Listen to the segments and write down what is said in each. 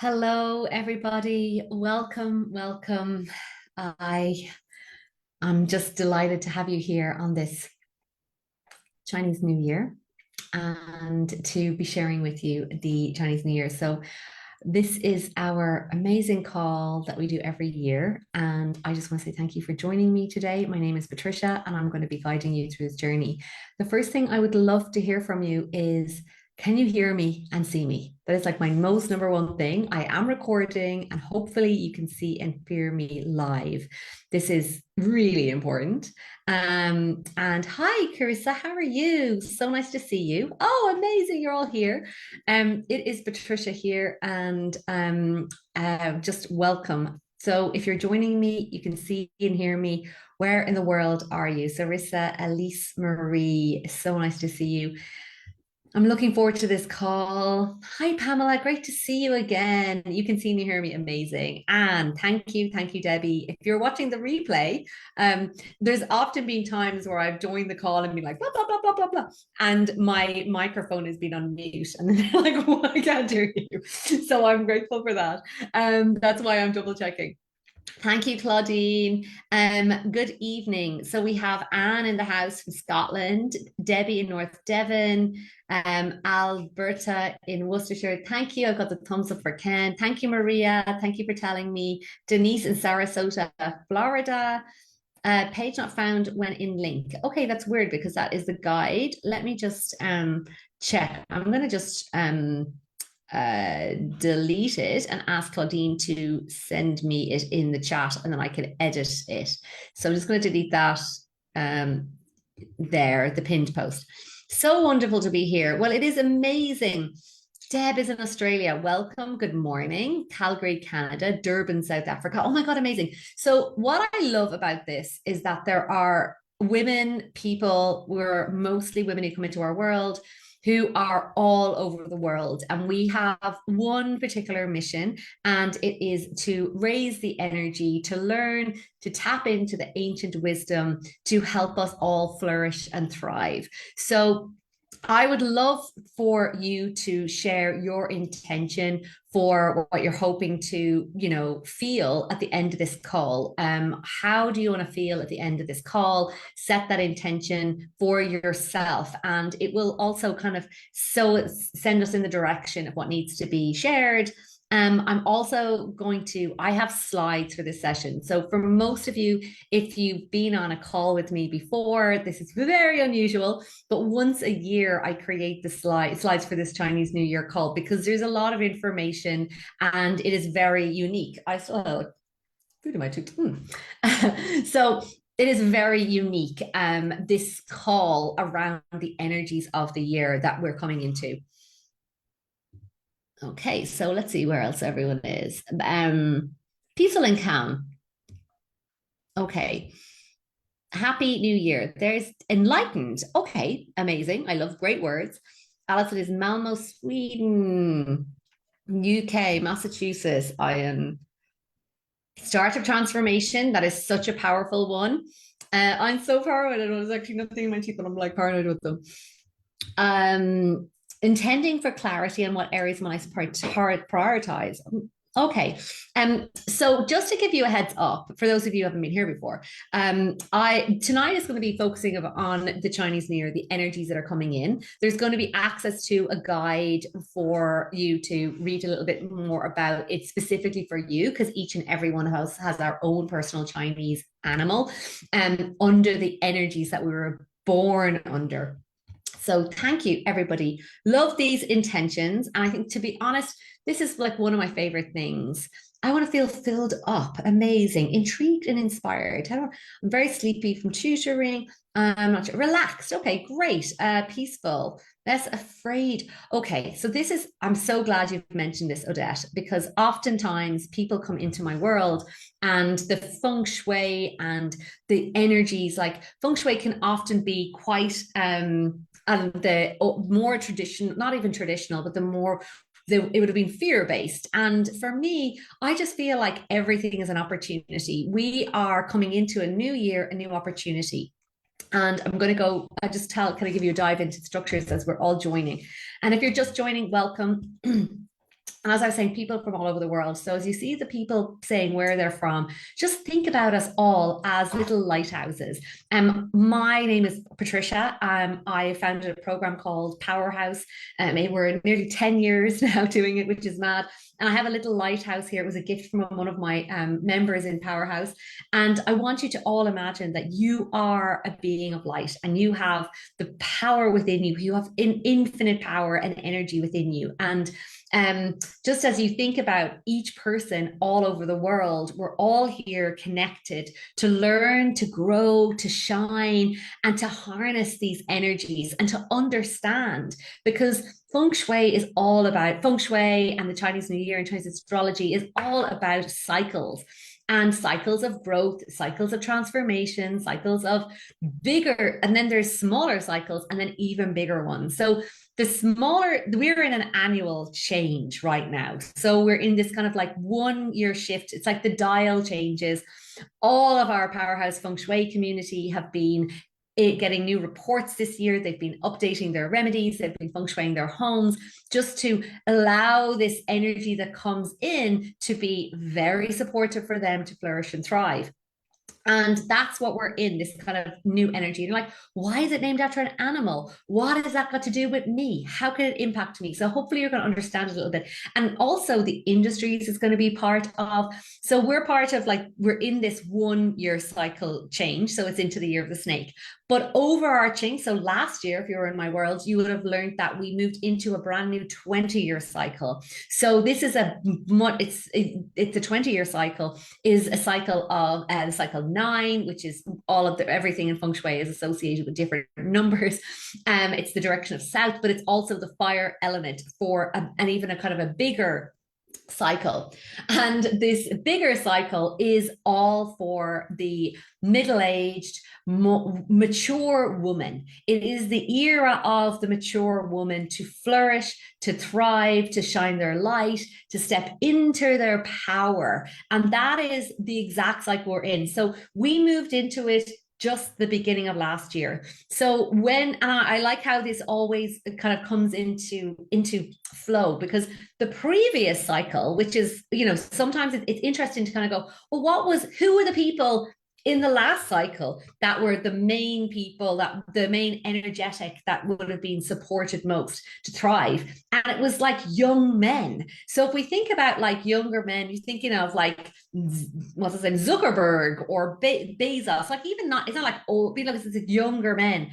Hello, everybody. Welcome, welcome. I am just delighted to have you here on this Chinese New Year and to be sharing with you the Chinese New Year. So, this is our amazing call that we do every year. And I just want to say thank you for joining me today. My name is Patricia, and I'm going to be guiding you through this journey. The first thing I would love to hear from you is, can you hear me and see me? That is like my most number one thing. I am recording, and hopefully you can see and hear me live. This is really important. And hi, Carissa, how are you? So nice to see you. Oh, amazing, you're all here. It is Patricia here, and just welcome. So, if you're joining me, you can see and hear me. Where in the world are you? Sarissa, Elise Marie, so nice to see you. I'm looking forward to this call. Hi, Pamela. Great to see you again. You can see me, hear me. Amazing. And thank you, Debbie. If you're watching the replay, there's often been times where I've joined the call and been like, blah, blah, blah, blah, blah, blah. And my microphone has been on mute. And then they're like, oh, I can't hear you. So I'm grateful for that. That's why I'm double checking. Thank you, Claudine. Good evening. So we have Anne in the house from Scotland, Debbie in North Devon, Alberta in Worcestershire. Thank you. I've got the thumbs up for Ken. Thank you, Maria. Thank you for telling me. Denise in Sarasota, Florida. Page not found when in link. Okay, that's weird because that is the guide. Let me just check. I'm going to just delete it and ask Claudine to send me it in the chat, and then I can edit it. So I'm just going to delete that there, the pinned post. So wonderful to be here. Well, it is amazing. Deb is in Australia. Welcome. Good morning. Calgary, Canada. Durban, South Africa. Oh my God, amazing. So what I love about this is that there are women, people, we're mostly women who come into our world who are all over the world. And we have one particular mission, and it is to raise the energy, to learn, to tap into the ancient wisdom, to help us all flourish and thrive. So I would love for you to share your intention for what you're hoping to, feel at the end of this call. How do you want to feel at the end of this call? Set that intention for yourself, and it will also kind of send us in the direction of what needs to be shared. I'm also I have slides for this session. So for most of you, if you've been on a call with me before, this is very unusual, but once a year I create the slides for this Chinese New Year call because there's a lot of information and it is very unique. I still have food in my tooth. So it is very unique, this call around the energies of the year that we're coming into. Okay, so let's see where else everyone is. Peaceful and calm. Okay. Happy New Year. There's enlightened. Okay, amazing. I love great words. Alison is Malmo, Sweden, UK, Massachusetts. I am startup transformation. That is such a powerful one. I'm so paranoid. There's actually nothing in my teeth, but I'm like paranoid with them. Intending for clarity on what areas might I prioritize. Okay. So just to give you a heads up, for those of you who haven't been here before, tonight is going to be focusing on the Chinese New Year, the energies that are coming in. There's going to be access to a guide for you to read a little bit more about it specifically for you, because each and every one of us has our own personal Chinese animal under the energies that we were born under. So thank you, everybody. Love these intentions. And I think, to be honest, this is like one of my favorite things. I want to feel filled up, amazing, intrigued and inspired. I'm very sleepy from tutoring. I'm not sure. Relaxed. Okay, great. Peaceful. Less afraid. Okay, so I'm so glad you've mentioned this, Odette, because oftentimes people come into my world and the feng shui and the energies, like feng shui can often be quite and the more traditional, not even traditional, but it would have been fear-based. And for me, I just feel like everything is an opportunity. We are coming into a new year, a new opportunity. And I'm going to kind of give you a dive into structures as we're all joining. And if you're just joining, welcome. And as I was saying, people from all over the world. So as you see the people saying where they're from, just think about us all as little lighthouses. My name is Patricia. I founded a program called Powerhouse. We're nearly 10 years now doing it, which is mad. And I have a little lighthouse here. It was a gift from one of my members in Powerhouse. And I want you to all imagine that you are a being of light and you have the power within you. You have infinite power and energy within you. And just as you think about each person all over the world, we're all here connected to learn, to grow, to shine, and to harness these energies and to understand. Because feng shui is all about feng shui, and the Chinese New Year and Chinese astrology is all about cycles and cycles of growth, cycles of transformation, cycles of bigger, and then there's smaller cycles, and then even bigger ones. So we're in an annual change right now. So we're in this kind of like 1 year shift. It's like the dial changes. All of our Powerhouse Feng Shui community have been getting new reports this year. They've been updating their remedies. They've been feng shuiing their homes just to allow this energy that comes in to be very supportive for them to flourish and thrive. And that's what we're in, this kind of new energy. And you're like, why is it named after an animal? What has that got to do with me? How can it impact me? So hopefully you're going to understand it a little bit. And also the industries is going to be part of. So we're part of we're in this 1 year cycle change. So it's into the year of the snake. But overarching, so last year, if you were in my world, you would have learned that we moved into a brand new 20-year cycle. So this is it's a 20-year cycle, is a cycle of the cycle 9, which is all of everything in feng shui is associated with different numbers. It's the direction of south, but it's also the fire element for and even a kind of a bigger cycle. And this bigger cycle is all for the middle-aged, mature woman. It is the era of the mature woman to flourish, to thrive, to shine their light, to step into their power. And that is the exact cycle we're in. So we moved into it just the beginning of last year. So and I like how this always kind of comes into flow, because the previous cycle, which is, sometimes it's interesting to kind of go, well, who were the people in the last cycle that were the main people, that the main energetic that would have been supported most to thrive? And it was like young men. So if we think about like younger men, you're thinking of like, what's his name, Zuckerberg or Bezos, like even not, it's not like old people, it's younger men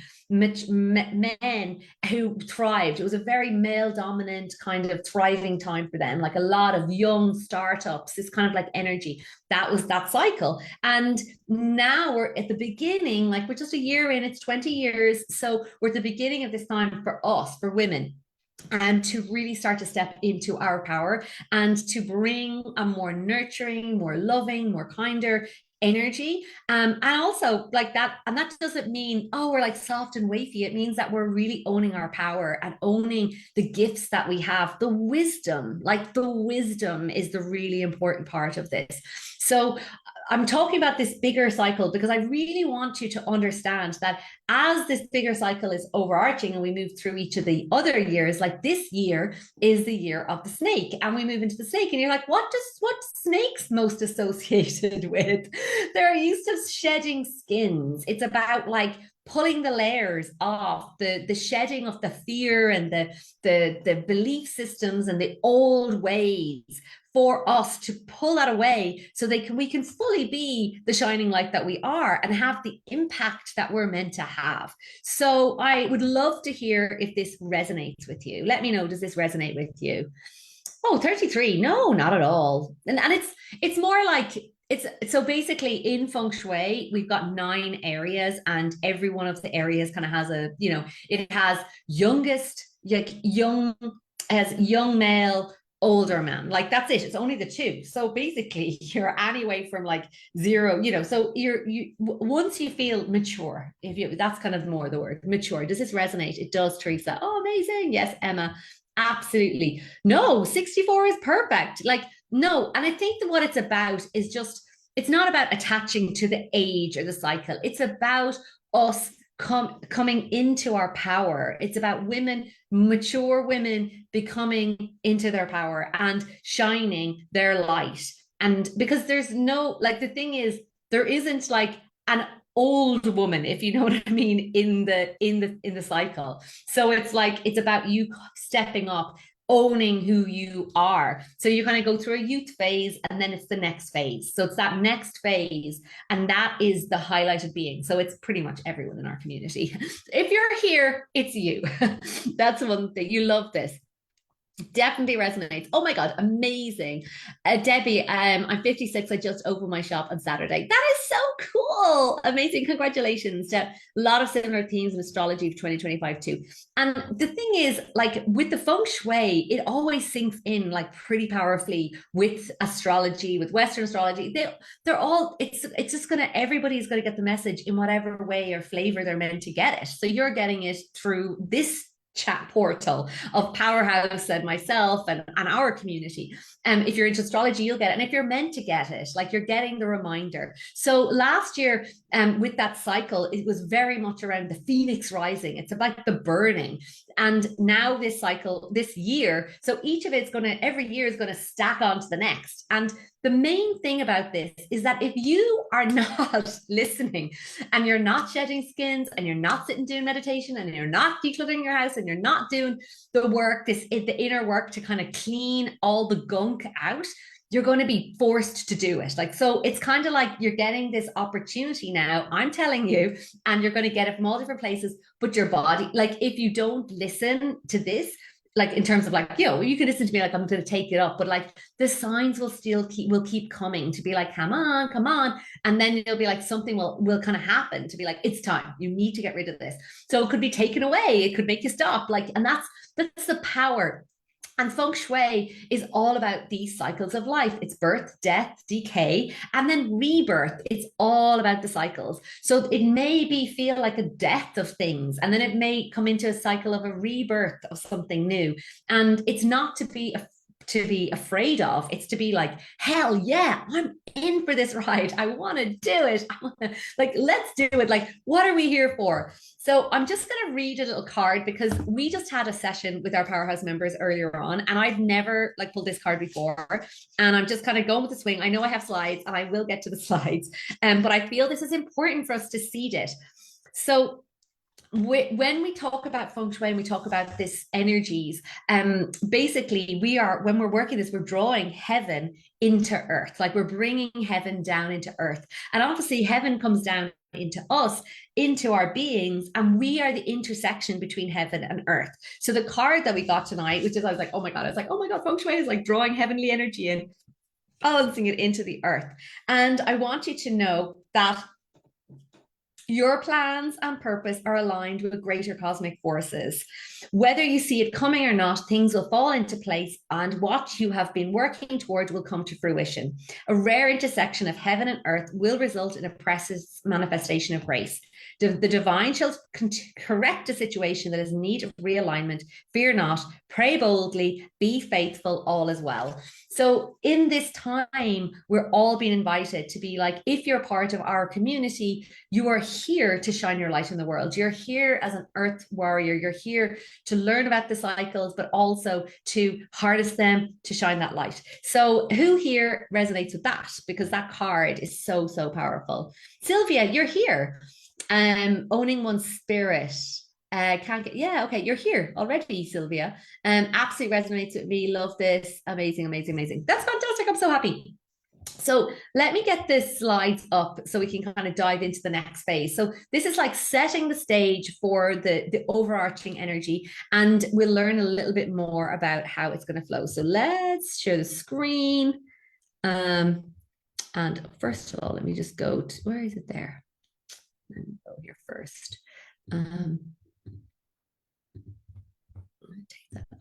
who thrived. It was a very male dominant kind of thriving time for them, like a lot of young startups, this kind of like energy. That was that cycle. And now we're at the beginning, like we're just a year in, it's 20 years. So we're at the beginning of this time for us, for women, and to really start to step into our power and to bring a more nurturing, more loving, more kinder energy. And also like that, and that doesn't mean, oh, we're like soft and wafy. It means that we're really owning our power and owning the gifts that we have, the wisdom is the really important part of this. So I'm talking about this bigger cycle because I really want you to understand that as this bigger cycle is overarching and we move through each of the other years, like this year is the year of the snake, and we move into the snake, and you're like, what snake's most associated with? They're used to shedding skins. It's about like pulling the layers off, the shedding of the fear and the belief systems and the old ways, for us to pull that away so we can fully be the shining light that we are and have the impact that we're meant to have. So I would love to hear if this resonates with you. Let me know, does this resonate with you? Oh, 33. No, not at all. And it's more like it's so basically in feng shui, we've got 9 areas, and every one of the areas kind of has it has young male, older man, like that's it, it's only the 2. So basically you're anyway from like 0, so you once you feel mature, that's kind of more the word mature. Does this resonate? It does, Teresa. Oh, amazing. Yes, Emma, absolutely. No, 64 is perfect. Like, no. And I think that what it's about is just, it's not about attaching to the age or the cycle. It's about us coming into our power. It's about women, mature women, becoming into their power and shining their light. And because there's no, like, the thing is, there isn't like an old woman, if you know what I mean, in the cycle. So it's like it's about you stepping up, owning who you are. So you kind of go through a youth phase and then it's the next phase. So it's that next phase, and that is the highlighted being. So it's pretty much everyone in our community. If you're here, it's you. That's one thing. You love this. Definitely resonates. Oh my God, amazing. Debbie, I'm 56. I just opened my shop on Saturday. That is so cool. Amazing. Congratulations. A lot of similar themes in astrology for 2025 too. And the thing is, like with the feng shui, it always sinks in like pretty powerfully with astrology, with Western astrology. They're all, it's just gonna, everybody's gonna get the message in whatever way or flavor they're meant to get it. So you're getting it through this chat portal of Powerhouse and myself and our community. If you're into astrology, you'll get it. And if you're meant to get it, like you're getting the reminder. So last year, with that cycle, it was very much around the phoenix rising. It's about the burning. And now this cycle, this year, so each of it's going to, every year is going to stack onto the next. And the main thing about this is that if you are not listening and you're not shedding skins and you're not sitting doing meditation and you're not decluttering your house and you're not doing the work, the inner work to kind of clean all the gunk out, you're going to be forced to do it. Like, so it's kind of like you're getting this opportunity now, I'm telling you, and you're going to get it from all different places, but your body, like if you don't listen to this, like in terms of like, you can listen to me like I'm going to take it up, but like the signs will still keep coming to be like, come on. And then you'll be like, something will kind of happen to be like, it's time, you need to get rid of this. So it could be taken away. It could make you stop. Like, and that's the power. And feng shui is all about these cycles of life. It's birth, death, decay, and then rebirth. It's all about the cycles. So it may feel like a death of things, and then it may come into a cycle of a rebirth of something new. And it's not to be afraid of. It's to be like, hell yeah, I'm in for this ride. I want to do it. Like, let's do it. Like, what are we here for? So I'm just going to read a little card because we just had a session with our Powerhouse members earlier on, and I've never like pulled this card before. And I'm just kind of going with the swing. I know I have slides and I will get to the slides, but I feel this is important for us to seed it. So when we talk about feng shui and we talk about this energies, basically when we're working this, we're drawing heaven into earth, like we're bringing heaven down into earth. And obviously heaven comes down into us, into our beings, and we are the intersection between heaven and earth. So the card that we got tonight, which is, I was like, oh my God, feng shui is like drawing heavenly energy and balancing it into the earth. And I want you to know that your plans and purpose are aligned with greater cosmic forces. Whether you see it coming or not, things will fall into place, and what you have been working toward will come to fruition. A rare intersection of heaven and earth will result in a precious manifestation of grace. The divine shall correct a situation that is in need of realignment. Fear not, pray boldly, be faithful, all is well. So in this time, we're all being invited to be like, if you're part of our community, you are here to shine your light in the world. You're here as an earth warrior. You're here to learn about the cycles, but also to harness them, to shine that light. So who here resonates with that? Because that card is so, so powerful. Sylvia, you're here. Owning one's spirit. Can't get, yeah, okay, you're here already, Sylvia. Absolutely resonates with me. Love this. Amazing. That's fantastic. I'm so happy. So let me get this slides up so we can kind of dive into the next phase. So this is like setting the stage for the overarching energy, and we'll learn a little bit more about how it's going to flow. So let's share the screen. And first of all, let me just go to, where is it there? Let me go here first. Take that off.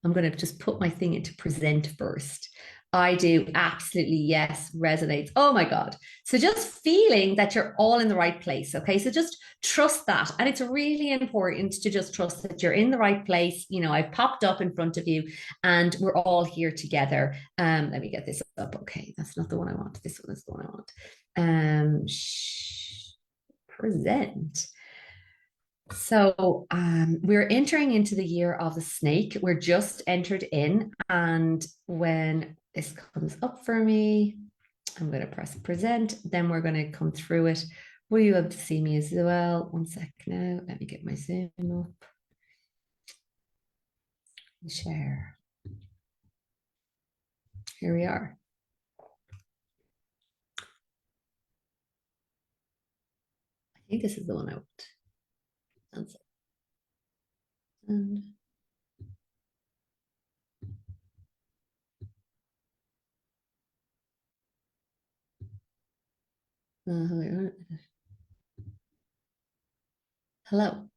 I'm going to just put my thing into present first. I do, absolutely, yes, resonates. Oh my God. So just feeling that you're all in the right place. Okay. So just trust that. And it's really important to just trust that you're in the right place. You know, I've popped up in front of you and we're all here together. Let me get this up. Okay. That's not the one I want. This one is the one I want. Present. We're entering into the year of the snake. We're just entered in, and when this comes up for me, I'm going to press present. Then we're going to come through it. Will you able to see me as well? One sec now. Let me get my Zoom up. Share. Here we are. I think this is the one I want. And hello.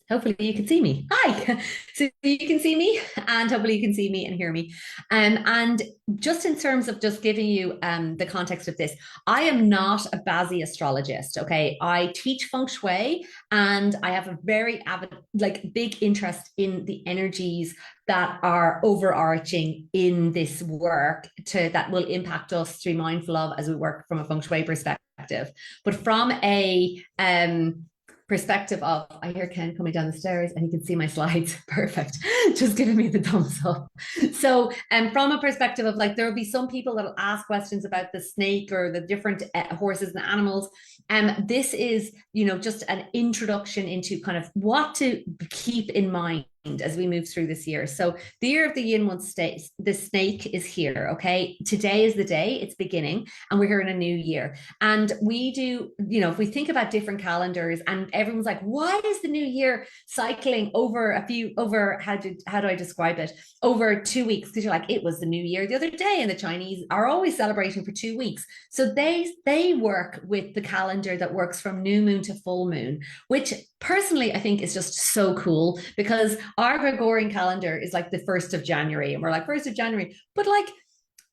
Hopefully you can see me. Hi. So you can see me and hopefully you can see me and hear me. And just in terms of just giving you the context of this, I am not a Bazi astrologist. Okay. I teach feng shui and I have a very avid, like big interest in the energies that are overarching in this work that will impact us to be mindful of as we work from a feng shui perspective. But from a perspective of, I hear Ken coming down the stairs and he can see my slides. Perfect. Just giving me the thumbs up. So, from a perspective of like, there will be some people that will ask questions about the snake or the different horses and animals. And this is, just an introduction into kind of what to keep in mind as we move through this year. So the year of the Yin Wood Snake, the snake is here. Okay. Today is the day, it's beginning, and we're here in a new year. And we do, if we think about different calendars and everyone's like, why is the new year cycling over how do I describe it? Over 2 weeks. Because you're like, it was the new year the other day, and the Chinese are always celebrating for 2 weeks. So they work with the calendar that works from new moon to full moon, which personally I think is just so cool because our Gregorian calendar is like the 1st of January, and we're like 1st of January, but like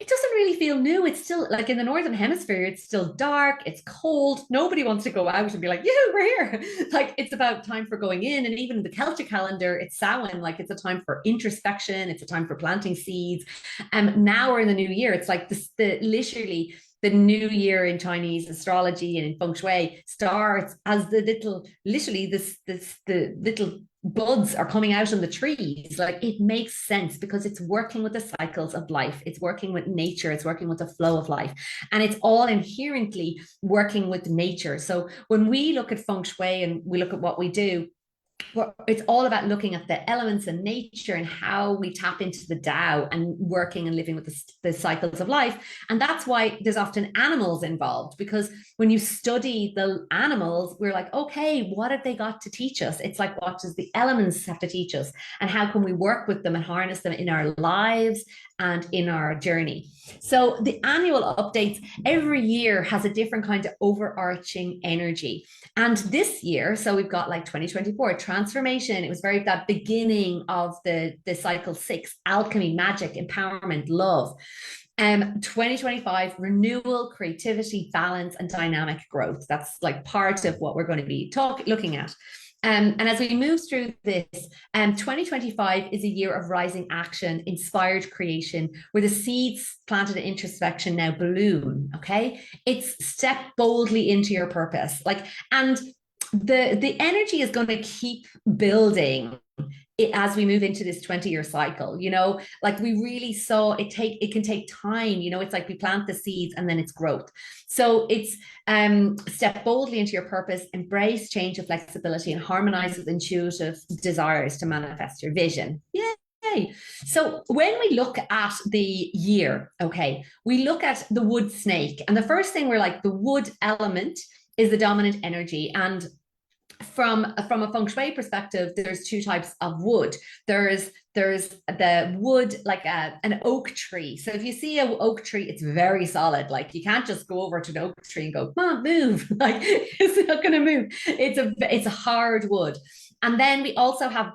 it doesn't really feel new. It's still like in the northern hemisphere, it's still dark, it's cold. Nobody wants to go out and be like, yeah, we're here. Like it's about time for going in. And even the Celtic calendar, it's Samhain, like it's a time for introspection, it's a time for planting seeds. And now we're in the new year. It's like the literally the new year in Chinese astrology and in feng shui starts as the little buds are coming out on the trees. Like it makes sense because it's working with the cycles of life, it's working with nature, it's working with the flow of life, and it's all inherently working with nature. So when we look at feng shui and we look at what we do, it's all about looking at the elements and nature and how we tap into the Tao and working and living with the cycles of life. And that's why there's often animals involved, because when you study the animals, we're like, okay, what have they got to teach us? It's like, what does the elements have to teach us? And how can we work with them and harness them in our lives and in our journey? So the annual updates every year has a different kind of overarching energy. And this year, so we've got like 2024 transformation. It was very that beginning of the cycle 6, alchemy, magic, empowerment, love. 2025 renewal, creativity, balance, and dynamic growth. That's like part of what we're going to be looking at. And as we move through this, 2025 is a year of rising action, inspired creation, where the seeds planted in introspection now bloom. Okay, it's step boldly into your purpose, and the energy is going to keep building as we move into this 20-year cycle. Like we really saw it can take time. It's like we plant the seeds and then it's growth. So it's step boldly into your purpose, embrace change and flexibility, and harmonize with intuitive desires to manifest your vision. Yay. So when we look at the year, okay, we look at the wood snake, and the first thing we're like, the wood element is the dominant energy. And from a feng shui perspective, there's two types of wood. There's the wood like an oak tree. So if you see an oak tree, it's very solid. Like you can't just go over to an oak tree and go, come on, move. Like it's not going to move. It's a hard wood. And then we also have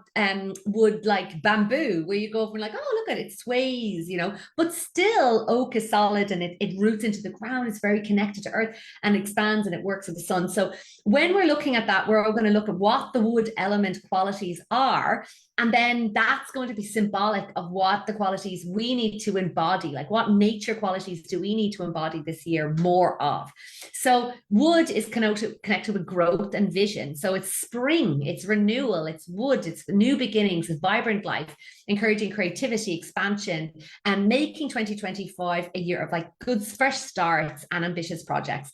wood like bamboo, where you go over and like, oh, look at it, sways, but still oak is solid and it roots into the ground. It's very connected to earth and expands and it works with the sun. So when we're looking at that, we're all going to look at what the wood element qualities are. And then that's going to be symbolic of what the qualities we need to embody, like what nature qualities do we need to embody this year more of. So wood is connected with growth and vision. So it's spring, it's renewal, renewal, it's wood, it's new beginnings, it's vibrant life, encouraging creativity, expansion, and making 2025 a year of like good, fresh starts and ambitious projects.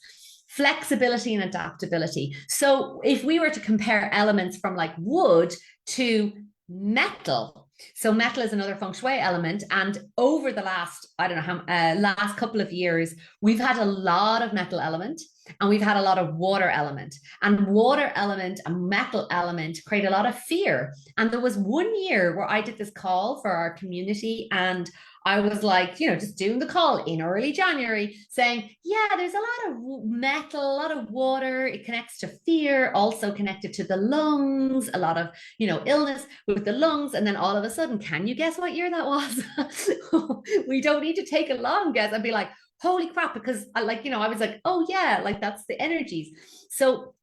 Flexibility and adaptability. So if we were to compare elements from like wood to metal, so metal is another feng shui element, and over the last, I don't know how, last couple of years, we've had a lot of metal element and we've had a lot of water element, and water element and metal element create a lot of fear. And there was one year where I did this call for our community, and I was like, just doing the call in early January saying, yeah, there's a lot of metal, a lot of water. It connects to fear, also connected to the lungs, a lot of, illness with the lungs. And then all of a sudden, can you guess what year that was? We don't need to take a long guess and be like, holy crap, because I was like, oh yeah, like that's the energies. So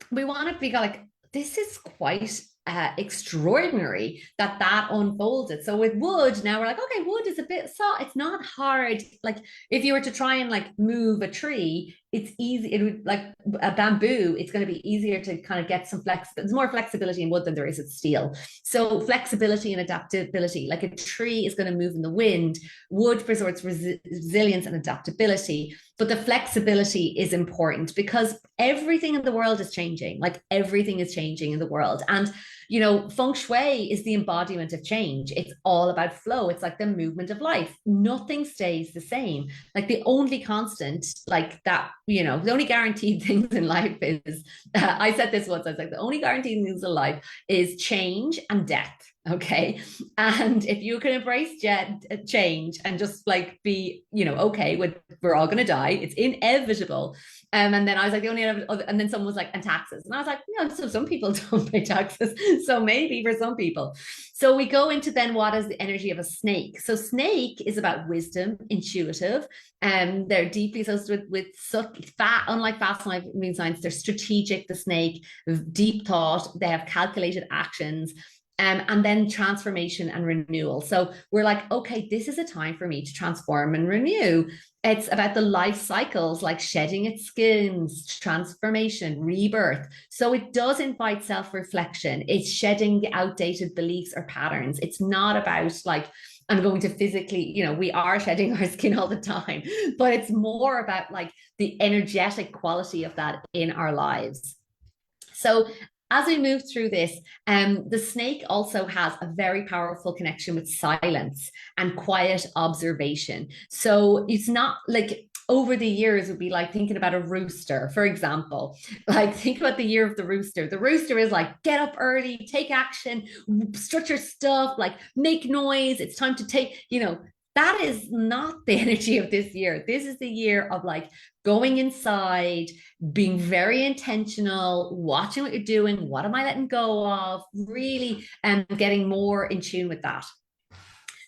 we want to be like, this is quite extraordinary that unfolded. So with wood, now we're like, okay, wood is a bit soft. It's not hard. Like if you were to try and like move a tree, it's easy. It would like a bamboo. It's going to be easier to kind of get some there's more flexibility in wood than there is in steel. So flexibility and adaptability, like a tree is going to move in the wind. Wood preserves resilience and adaptability. But the flexibility is important because everything in the world is changing. Like everything is changing in the world. And feng shui is the embodiment of change. It's all about flow. It's like the movement of life. Nothing stays the same. Like the only constant, like that, the only guaranteed things in life is, I said this once, I was like, the only guaranteed things in life is change and death. Okay. And if you can embrace change and just like be, okay with we're all going to die, it's inevitable. And then I was like, the only other, and then someone was like, and taxes. And I was like, so some people don't pay taxes. So maybe for some people. So we go into then what is the energy of a snake. So snake is about wisdom, intuitive, and they're deeply associated with unlike fast life moving signs, they're strategic, the snake, deep thought, they have calculated actions. And then transformation and renewal. So we're like, okay, this is a time for me to transform and renew. It's about the life cycles, like shedding its skins, transformation, rebirth. So it does invite self-reflection. It's shedding the outdated beliefs or patterns. It's not about like, I'm going to physically, we are shedding our skin all the time, but it's more about like the energetic quality of that in our lives. So as we move through this, the snake also has a very powerful connection with silence and quiet observation. So it's not like over the years would be like thinking about a rooster, for example. Like think about the year of the rooster. The rooster is like, get up early, take action, structure stuff, like make noise. It's time to take, that is not the energy of this year. This is the year of like going inside, being very intentional, watching what you're doing. What am I letting go of? Really getting more in tune with that.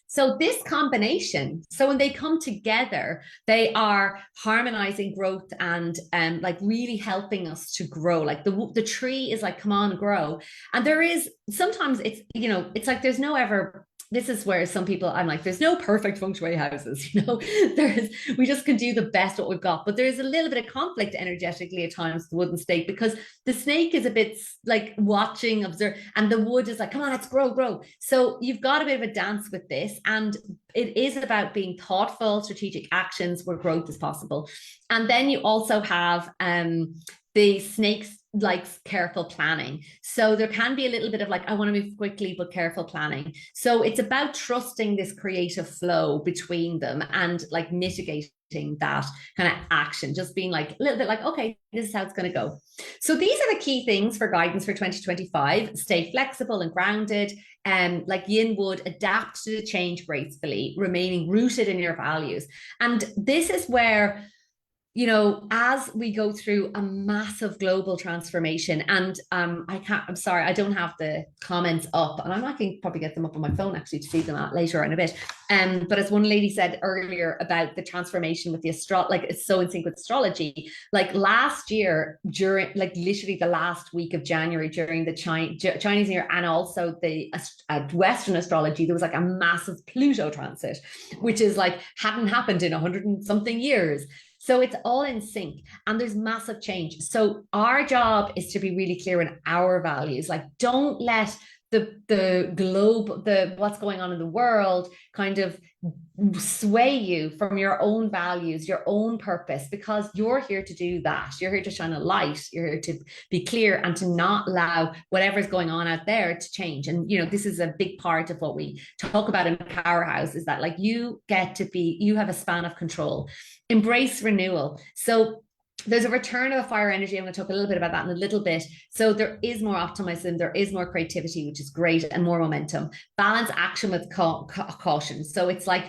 So this combination, so when they come together, they are harmonizing growth and like really helping us to grow. Like the tree is like, come on, grow. And there is sometimes it's, it's like there's no ever. This is where some people, I'm like, there's no perfect feng shui houses, we just can do the best what we've got. But there's a little bit of conflict energetically at times, the wooden snake, because the snake is a bit like watching, observe, and the wood is like, come on, let's grow. So you've got a bit of a dance with this. And it is about being thoughtful, strategic actions where growth is possible. And then you also have the snakes likes careful planning. So there can be a little bit of like, I want to move quickly, but careful planning. So it's about trusting this creative flow between them and like mitigating that kind of action, just being like a little bit like, okay, this is how it's going to go. So these are the key things for guidance for 2025. Stay flexible and grounded. Like Yin Wood, adapt to the change gracefully, remaining rooted in your values. And this is where as we go through a massive global transformation, and I'm sorry, I don't have the comments up, and I can probably get them up on my phone actually to see them out later in a bit. But as one lady said earlier about the transformation with the like it's so in sync with astrology. Like last year, during like literally the last week of January during the Chinese New Year, and also the Western astrology, there was like a massive Pluto transit, which is like hadn't happened in 100 and something years. So it's all in sync and there's massive change. So our job is to be really clear in our values. Like, don't let the globe, the what's going on in the world kind of sway you from your own values, your own purpose, because you're here to do that. You're here to shine a light. You're here to be clear and to not allow whatever's going on out there to change. And, you know, this is a big part of what we talk about in Powerhouse is that like you get to be, you have a span of control, embrace renewal. So there's a return of the fire energy. I'm going to talk a little bit about that in a little bit. So there is more optimism, there is more creativity, which is great, and more momentum. Balance action with caution. So it's like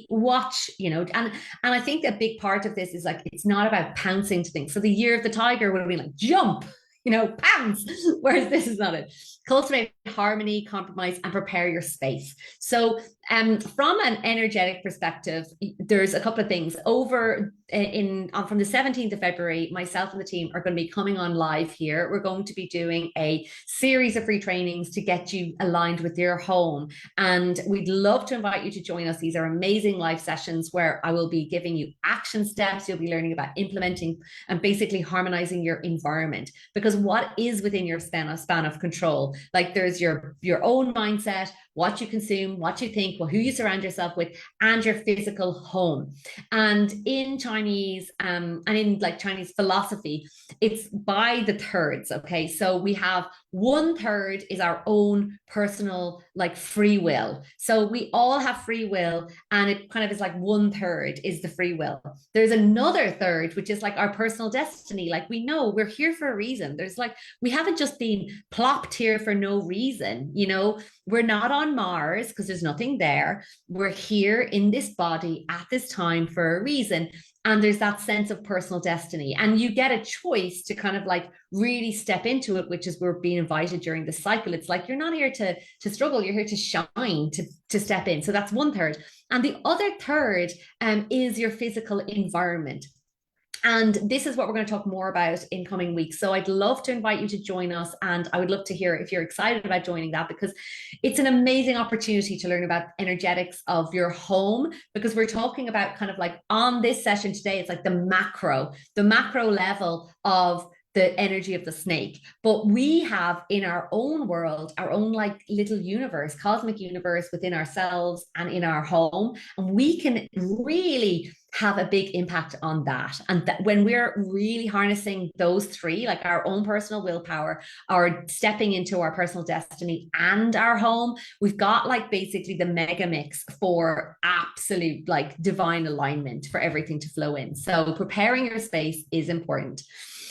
watch, you know, and I think a big part of this is like it's not about pouncing to things. So the year of the tiger would have been like jump, you know, pounce. Whereas this is not it. Cultivate harmony, compromise, and prepare your space. So from an energetic perspective, there's a couple of things. Over from the 17th of February, myself and the team are going to be coming on live here. We're going to be doing a series of free trainings to get you aligned with your home. And we'd love to invite you to join us. These are amazing live sessions where I will be giving you action steps. You'll be learning about implementing and basically harmonizing your environment. Because what is within your span of control? Like there's your own mindset, what you consume, what you think, well, who you surround yourself with, and your physical home. And in Chinese, and in like Chinese philosophy, it's by the thirds. Okay, so we have 1/3 is our own personal like free will. So we all have free will, and it kind of is like 1/3 is the free will. There's another third, which is like our personal destiny. Like we know we're here for a reason. There's like we haven't just been plopped here for no reason. You know, we're not on Mars because there's nothing there. We're here in this body at this time for a reason. And there's that sense of personal destiny. And you get a choice to kind of like really step into it, which is we're being invited during the cycle. It's like you're not here to struggle, you're here to shine, to step in. So that's 1/3. And the other third is your physical environment. And this is what we're going to talk more about in coming weeks. So I'd love to invite you to join us. And I would love to hear if you're excited about joining that, because it's an amazing opportunity to learn about energetics of your home, because we're talking about kind of like on this session today, it's like the macro level of the energy of the snake. But we have in our own world, our own like little universe, cosmic universe within ourselves and in our home. And we can really have a big impact on that. And that when we're really harnessing those three, like our own personal willpower, our stepping into our personal destiny and our home, we've got like basically the mega mix for absolute like divine alignment for everything to flow in. So preparing your space is important.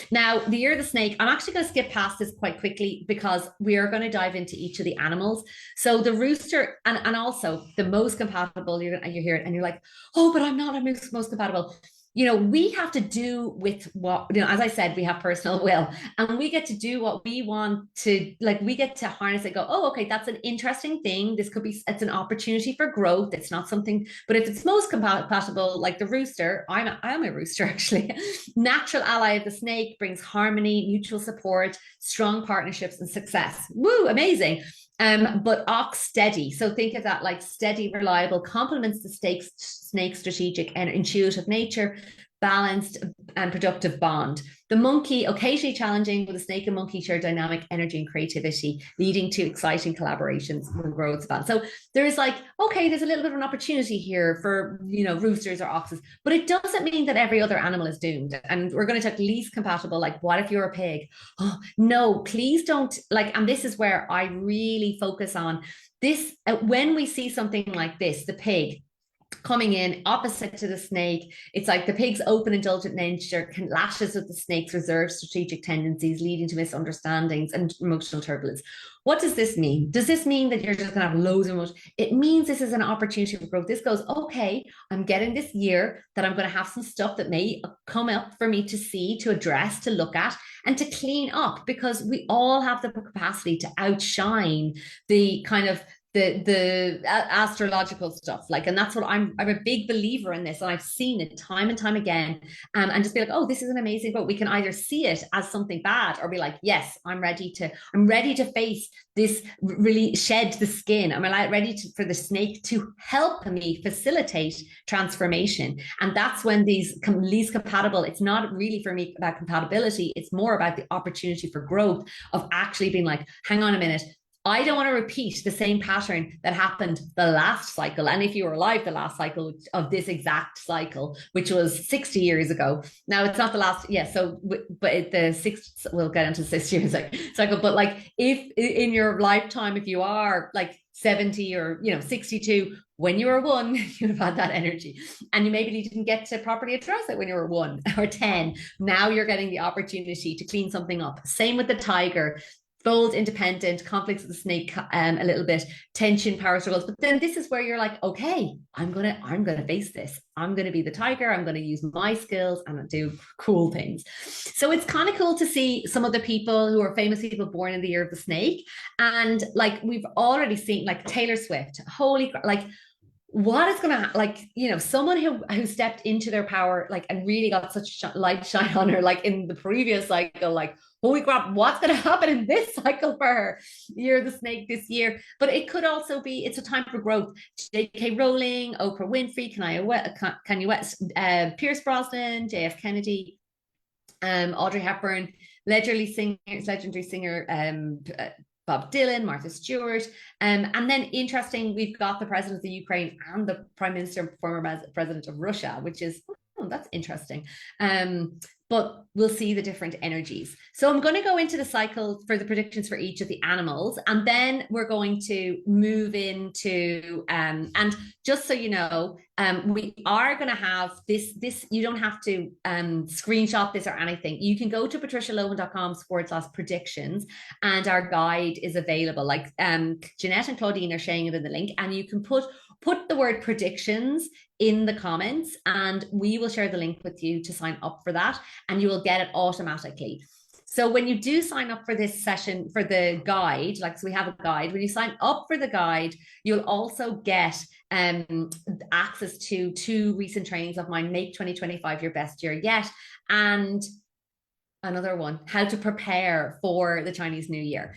Now, the year of the snake, I'm actually going to skip past this quite quickly because we are going to dive into each of the animals. So the rooster, and also the most compatible, you hear it and you're like, oh, but I'm not a most compatible. You know, we have to do with what, you know, as I said, we have personal will and we get to do what we want to, like, we get to harness it, go, oh, okay, that's an interesting thing. This could be, it's an opportunity for growth. It's not something, but if it's most compatible, like the rooster, I am a rooster actually. Natural ally of the snake, brings harmony, mutual support, strong partnerships and success. Woo, amazing. But ox steady. So think of that like steady, reliable, complements the snake's strategic and intuitive nature, balanced and productive bond. The monkey, occasionally challenging, with the snake and monkey share dynamic energy and creativity, leading to exciting collaborations when growth span. So there's like, okay, there's a little bit of an opportunity here for, you know, roosters or oxes, but it doesn't mean that every other animal is doomed. And we're going to talk least compatible, like what if you're a pig? Oh, no, please don't, like, and this is where I really focus on this. When we see something like this, the pig, coming in opposite to the snake, it's like the pig's open, indulgent nature can lashes with the snake's reserved strategic tendencies, leading to misunderstandings and emotional turbulence. What does this mean? Does this mean that you're just going to have loads of emotion? It means this is an opportunity for growth. This goes, okay, I'm getting this year that I'm going to have some stuff that may come up for me to see, to address, to look at, and to clean up, because we all have the capacity to outshine the kind of astrological stuff, like, and that's what I'm a big believer in this, and I've seen it time and time again, and just be like, oh, this is an amazing book. We can either see it as something bad or be like, yes, I'm ready to face this, really shed the skin. I'm ready for the snake to help me facilitate transformation. And that's when these least compatible, it's not really for me about compatibility, it's more about the opportunity for growth, of actually being like, hang on a minute, I don't want to repeat the same pattern that happened the last cycle. And if you were alive the last cycle of this exact cycle, which was 60 years ago, now it's not the last, yeah. So, but the sixth, we'll get into 6 years cycle. But like, if in your lifetime, if you are like 70 or 62, when you were one, you have had that energy, and you maybe didn't get to properly address it when you were 1 or 10. Now you're getting the opportunity to clean something up. Same with the tiger. Bold, independent, conflicts with the snake, a little bit, tension, power struggles. But then this is where you're like, okay, I'm gonna face this. I'm gonna be the tiger. I'm gonna use my skills and do cool things. So it's kind of cool to see some of the people who are famous people born in the year of the snake, and like we've already seen, like Taylor Swift. Holy, like, what is gonna, like, someone who stepped into their power, like, and really got such light shine on her, like in the previous cycle, like, holy crap, what's gonna happen in this cycle for her? You're the snake this year. But it could also be, it's a time for growth. J.K. Rowling, Oprah Winfrey, Kanye West, Pierce Brosnan, J.F. Kennedy, Audrey Hepburn, legendary singer, Bob Dylan, Martha Stewart. And then interesting, we've got the president of the Ukraine and the prime minister, former president of Russia, which is, oh, that's interesting. But we'll see the different energies. So I'm going to go into the cycle for the predictions for each of the animals, and then we're going to move into, and just so you know, we are going to have this, you don't have to screenshot this or anything. You can go to patricialogan.com/predictions, and our guide is available. Like Jeanette and Claudine are sharing it in the link, and you can put the word predictions in the comments, and we will share the link with you to sign up for that, and you will get it automatically. So when you do sign up for this session, for the guide, like, so we have a guide, when you sign up for the guide, you'll also get access to 2 recent trainings of mine, Make 2025 Your Best Year Yet, and another one, how to prepare for the Chinese New Year.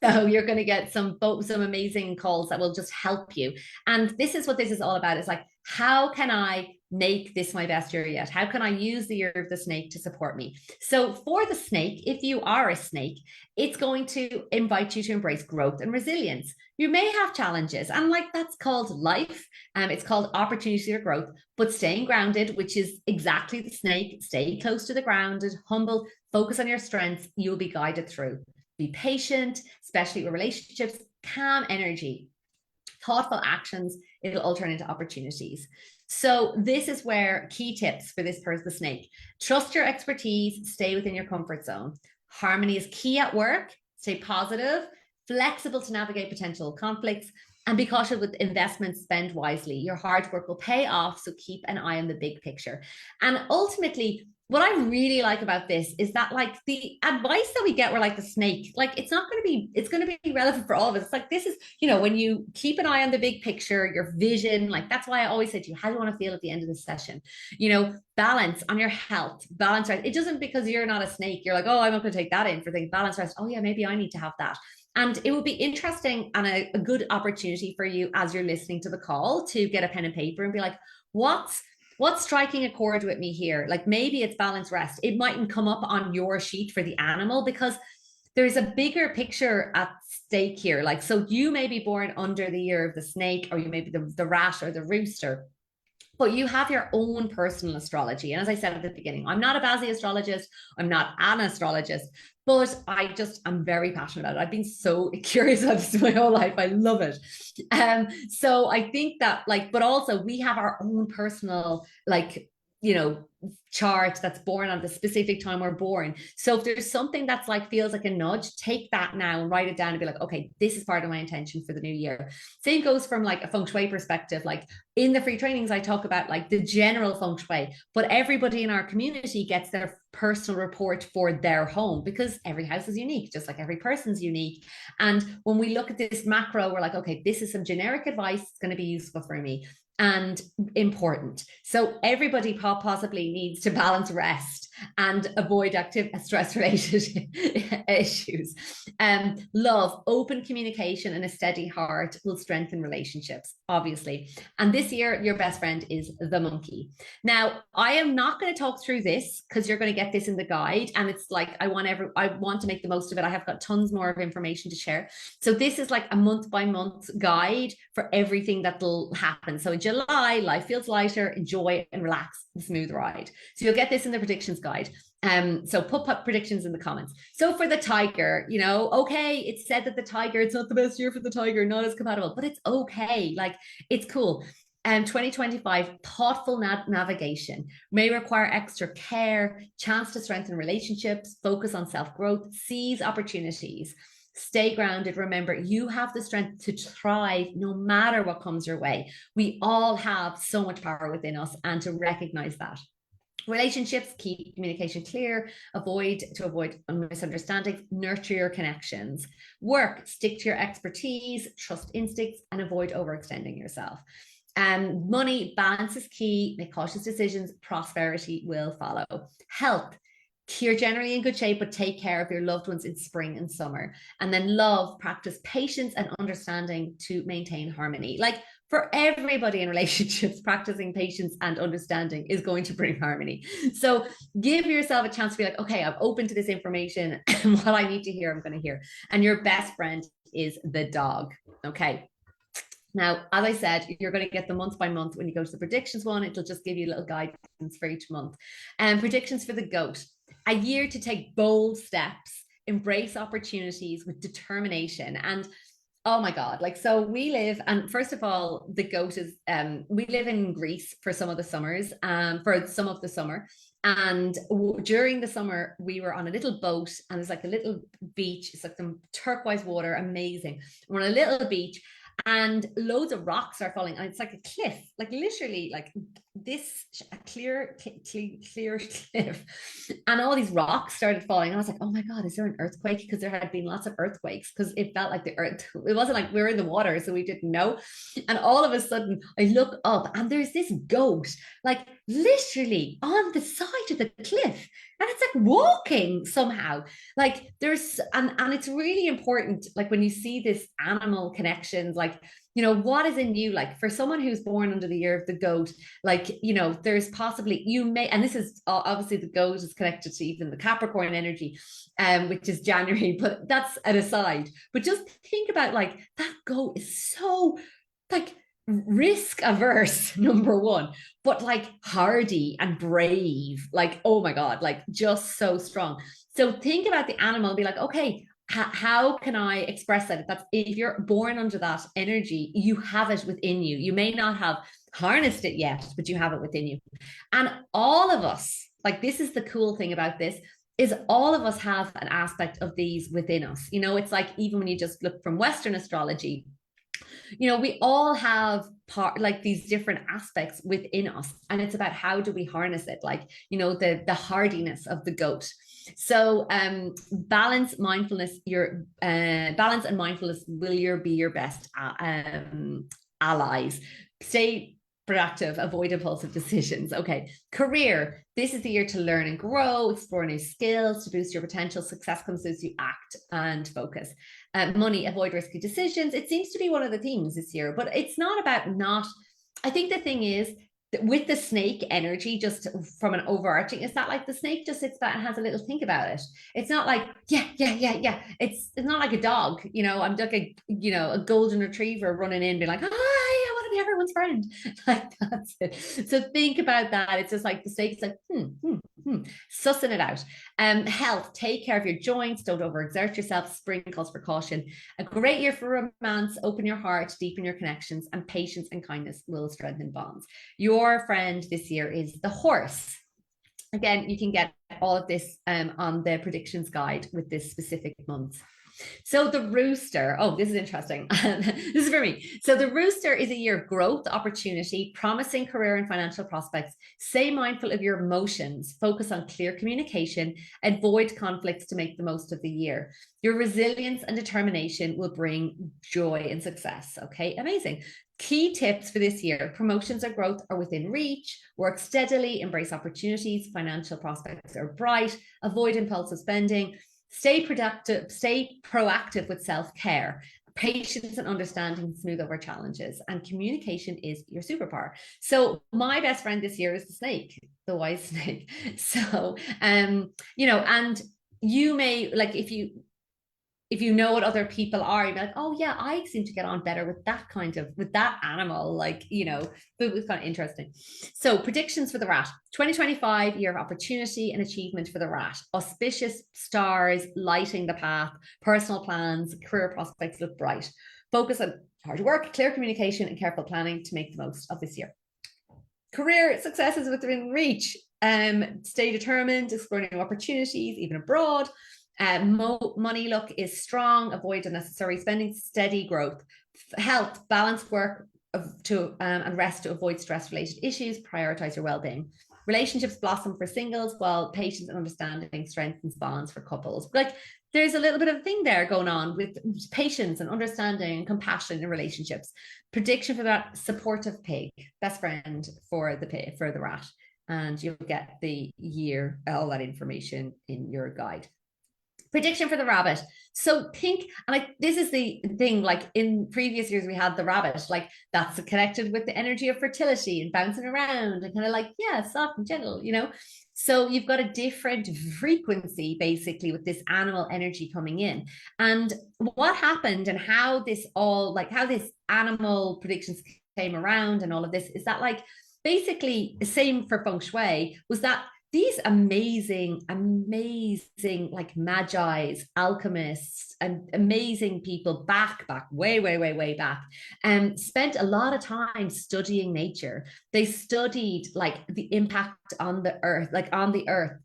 So you're going to get some amazing calls that will just help you. And this is what this is all about. It's like, how can I make this my best year yet? How can I use the year of the snake to support me? So for the snake, if you are a snake, it's going to invite you to embrace growth and resilience. You may have challenges, and like, that's called life. It's called opportunity for growth, but staying grounded, which is exactly the snake. Stay close to the grounded, humble, focus on your strengths. You'll be guided through. Be patient, especially with relationships, calm energy, thoughtful actions. It'll all turn into opportunities. So this is where key tips for this person, the snake: trust your expertise, stay within your comfort zone. Harmony is key at work. Stay positive, flexible to navigate potential conflicts, and be cautious with investments. Spend wisely. Your hard work will pay off, so keep an eye on the big picture. And ultimately, what I really like about this is that, like, the advice that we get, we're like the snake, like, it's going to be relevant for all of us. It's like, this is, when you keep an eye on the big picture, your vision, like, that's why I always say to you, how do you want to feel at the end of the session? Balance on your health, balance, right? It doesn't, because you're not a snake, you're like, oh, I'm not going to take that in for things. Balance, rest. Oh yeah, maybe I need to have that. And it would be interesting and a good opportunity for you, as you're listening to the call, to get a pen and paper and be like, what's striking a chord with me here? Like, maybe it's balance, rest. It mightn't come up on your sheet for the animal, because there's a bigger picture at stake here. Like, so you may be born under the year of the snake, or you may be the rat or the rooster, but you have your own personal astrology. And as I said at the beginning, I'm not a Bazi astrologist, I'm not an astrologist, but I'm very passionate about it. I've been so curious about this my whole life. I love it. So I think that, like, but also we have our own personal, like, you know, chart that's born on the specific time we're born. So if there's something that's like feels like a nudge, take that now and write it down and be like, okay, this is part of my intention for the new year. Same goes from like a feng shui perspective. Like in the free trainings, I talk about like the general feng shui, but everybody in our community gets their personal report for their home because every house is unique, just like every person's unique. And when we look at this macro, we're like, okay, this is some generic advice that's going to be useful for me and important. So everybody possibly needs to balance rest and avoid active stress related issues. Love, open communication and a steady heart will strengthen relationships, obviously. And this year, your best friend is the monkey. Now, I am not going to talk through this because you're going to get this in the guide. And it's like, I want to make the most of it. I have got tons more of information to share. So this is like a month by month guide for everything that'll happen. So in July, life feels lighter, enjoy and relax, the smooth ride. So you'll get this in the predictions guide. So put predictions in the comments. So for the tiger, you know, okay, it's said that the tiger, it's not the best year for the tiger, not as compatible, but it's okay. Like it's cool. 2025, thoughtful navigation may require extra care, chance to strengthen relationships, focus on self-growth, seize opportunities. Stay grounded. Remember, you have the strength to thrive no matter what comes your way. We all have so much power within us, and to recognize that. Relationships, keep communication clear, avoid misunderstandings, nurture your connections. Work, stick to your expertise, trust instincts, and avoid overextending yourself. Money, balance is key, make cautious decisions, prosperity will follow. Health, you're generally in good shape, but take care of your loved ones in spring and summer. And then love, practice patience and understanding to maintain harmony. Like for everybody in relationships, practicing patience and understanding is going to bring harmony. So give yourself a chance to be like, okay, I'm open to this information, and what I need to hear, I'm going to hear. And your best friend is the dog. Okay. Now, as I said, you're going to get the month by month. When you go to the predictions one, it'll just give you a little guidance for each month. And predictions for the goat: a year to take bold steps, embrace opportunities with determination. And oh my God, like, so we live, and first of all, the goat is, we live in Greece for some of the summers, for some of the summer. And during the summer, we were on a little boat, and there's like a little beach. It's like some turquoise water, amazing. We're on a little beach, and loads of rocks are falling, and it's like a cliff, like literally like this, a clear cliff, and all these rocks started falling. I was like, oh my God, is there an earthquake? Because there had been lots of earthquakes, because it felt like the earth, it wasn't like we were in the water, so we didn't know. And all of a sudden I look up, and there's this goat like literally on the side of the cliff, and it's like walking somehow. Like there's, and it's really important, like when you see this animal connections, like, you know, what is in you? Like for someone who's born under the year of the goat, like, you know, there's possibly, you may, and this is obviously the goat is connected to even the Capricorn energy, which is January, but that's an aside. But just think about like that goat is so like risk averse, number one, but like hardy and brave, like oh my God, like just so strong. So think about the animal and be like, okay, how can I express that? That's, if you're born under that energy, you have it within you. You may not have harnessed it yet, but you have it within you. And all of us, like, this is the cool thing about this, is all of us have an aspect of these within us. You know, it's like, even when you just look from Western astrology, you know, we all have like these different aspects within us, and it's about how do we harness it, like, you know, the hardiness of the goat. So balance, mindfulness, your balance and mindfulness will be your best allies. Stay productive, avoid impulsive decisions. Okay, career. This is the year to learn and grow, explore new skills, to boost your potential. Success comes as you act and focus. Money, avoid risky decisions. It seems to be one of the themes this year, but it's not about not. I think the thing is, with the snake energy, just from an overarching, it's not like the snake just sits back and has a little think about it. It's not like, yeah. It's not like a dog, you know. I'm like a golden retriever running in, being like, hi, I want to be everyone's friend. Like that's it. So think about that. It's just like the snake's like, Sussing it out. Health, take care of your joints, don't overexert yourself. Spring calls for caution. A great year for romance, open your heart, deepen your connections, and patience and kindness will strengthen bonds. Your friend this year is the horse. Again, you can get all of this on the predictions guide with this specific month. So the rooster, oh, this is interesting. This is for me. So the rooster is a year of growth, opportunity, promising career and financial prospects. Stay mindful of your emotions, focus on clear communication, avoid conflicts to make the most of the year. Your resilience and determination will bring joy and success. Okay, amazing. Key tips for this year: promotions or growth are within reach, work steadily, embrace opportunities, financial prospects are bright, avoid impulsive spending, stay productive, stay proactive with self-care, patience and understanding, smooth over challenges, and communication is your superpower. So my best friend this year is the snake, the wise snake. So, you know, and you may, like, if you know what other people are, you're like, oh yeah, I seem to get on better with that with that animal, like, you know, it was kind of interesting. So predictions for the rat: 2025, year of opportunity and achievement for the rat. Auspicious stars lighting the path, personal plans, career prospects look bright. Focus on hard work, clear communication, and careful planning to make the most of this year. Career successes within reach. Stay determined, explore new opportunities, even abroad. Money look is strong, avoid unnecessary spending, steady growth. Health, balanced work and rest to avoid stress-related issues, prioritize your well-being. Relationships blossom for singles, while patience and understanding strengthens bonds for couples. Like, there's a little bit of a thing there going on with patience and understanding and compassion in relationships. Prediction for that: supportive pig, best friend for the rat. And you'll get the year, all that information in your guide. Prediction for the rabbit. So think, and like, this is the thing, like in previous years we had the rabbit, like that's connected with the energy of fertility and bouncing around and kind of like, yeah, soft and gentle, you know. So you've got a different frequency basically with this animal energy coming in. And what happened and how this all, like how this animal predictions came around and all of this is that, like, basically the same for feng shui was that these amazing, like magi's, alchemists, and amazing people back, way back, spent a lot of time studying nature. They studied like the impact on the earth,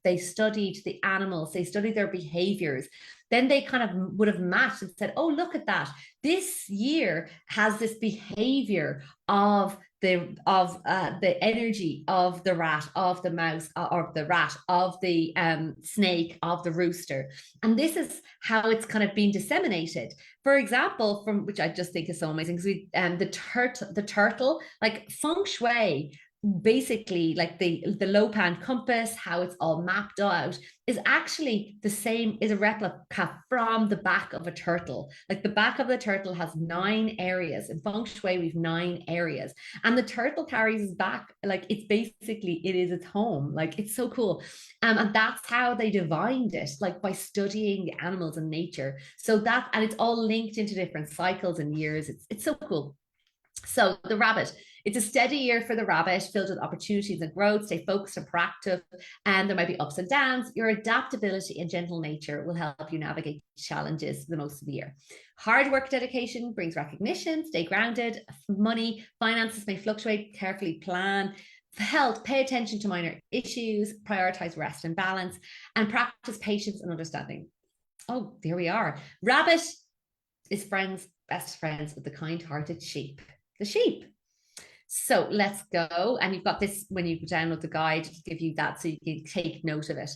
They studied the animals, they studied their behaviors. Then they kind of would have matched and said, oh, look at that. This year has this behavior of the energy of the rat, of the mouse, or the rat, of the snake, of the rooster. And this is how it's kind of been disseminated. For example, from which I just think is so amazing, because the turtle, like feng shui, basically like the Lopan compass, how it's all mapped out, is actually the same, is a replica from the back of a turtle. Like the back of the turtle has 9 areas. In feng shui, we've 9 areas, and the turtle carries his back, like it's basically, it is its home. Like it's so cool. And that's how they divined it, like by studying the animals and nature. So that, and it's all linked into different cycles and years. It's so cool. So the rabbit, it's a steady year for the rabbit, filled with opportunities and growth. Stay focused and proactive, and there might be ups and downs. Your adaptability and gentle nature will help you navigate challenges the most of the year. Hard work, dedication brings recognition. Stay grounded. Money, finances may fluctuate. Carefully plan. Health, pay attention to minor issues. Prioritize rest and balance, and practice patience and understanding. Oh, there we are. Rabbit is best friends with the kind-hearted sheep. The sheep. So let's go. And you've got this when you download the guide to give you that so you can take note of it.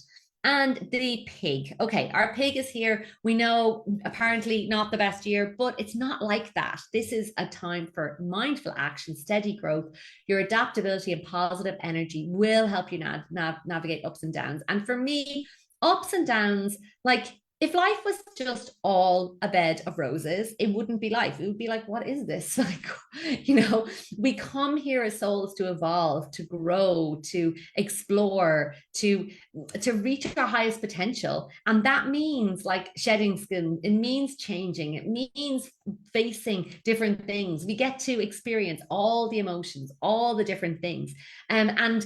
And the pig. Okay, our pig is here. We know apparently not the best year, but it's not like that. This is a time for mindful action, steady growth. Your adaptability and positive energy will help you navigate ups and downs. And for me, ups and downs, like, if life was just all a bed of roses, it wouldn't be life. It would be like, what is this? Like, you know, we come here as souls to evolve, to grow, to explore, to reach our highest potential. And that means like shedding skin. It means changing. It means facing different things. We get to experience all the emotions, all the different things. And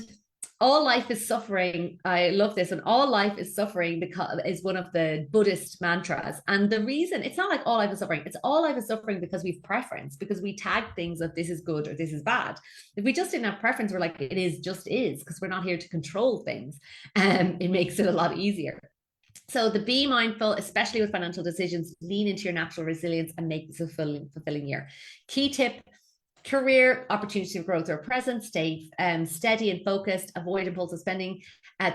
all life is suffering. I love this. And all life is suffering because is one of the Buddhist mantras. And the reason it's not like all life is suffering, it's all life is suffering because we've preference, because we tag things that this is good or this is bad. If we just didn't have preference, we're like, it is just is, because we're not here to control things. And it makes it a lot easier. So the be mindful, especially with financial decisions, lean into your natural resilience and make this a fulfilling year. Key tip: career opportunity for growth or present, stay steady and focused, avoid impulsive spending.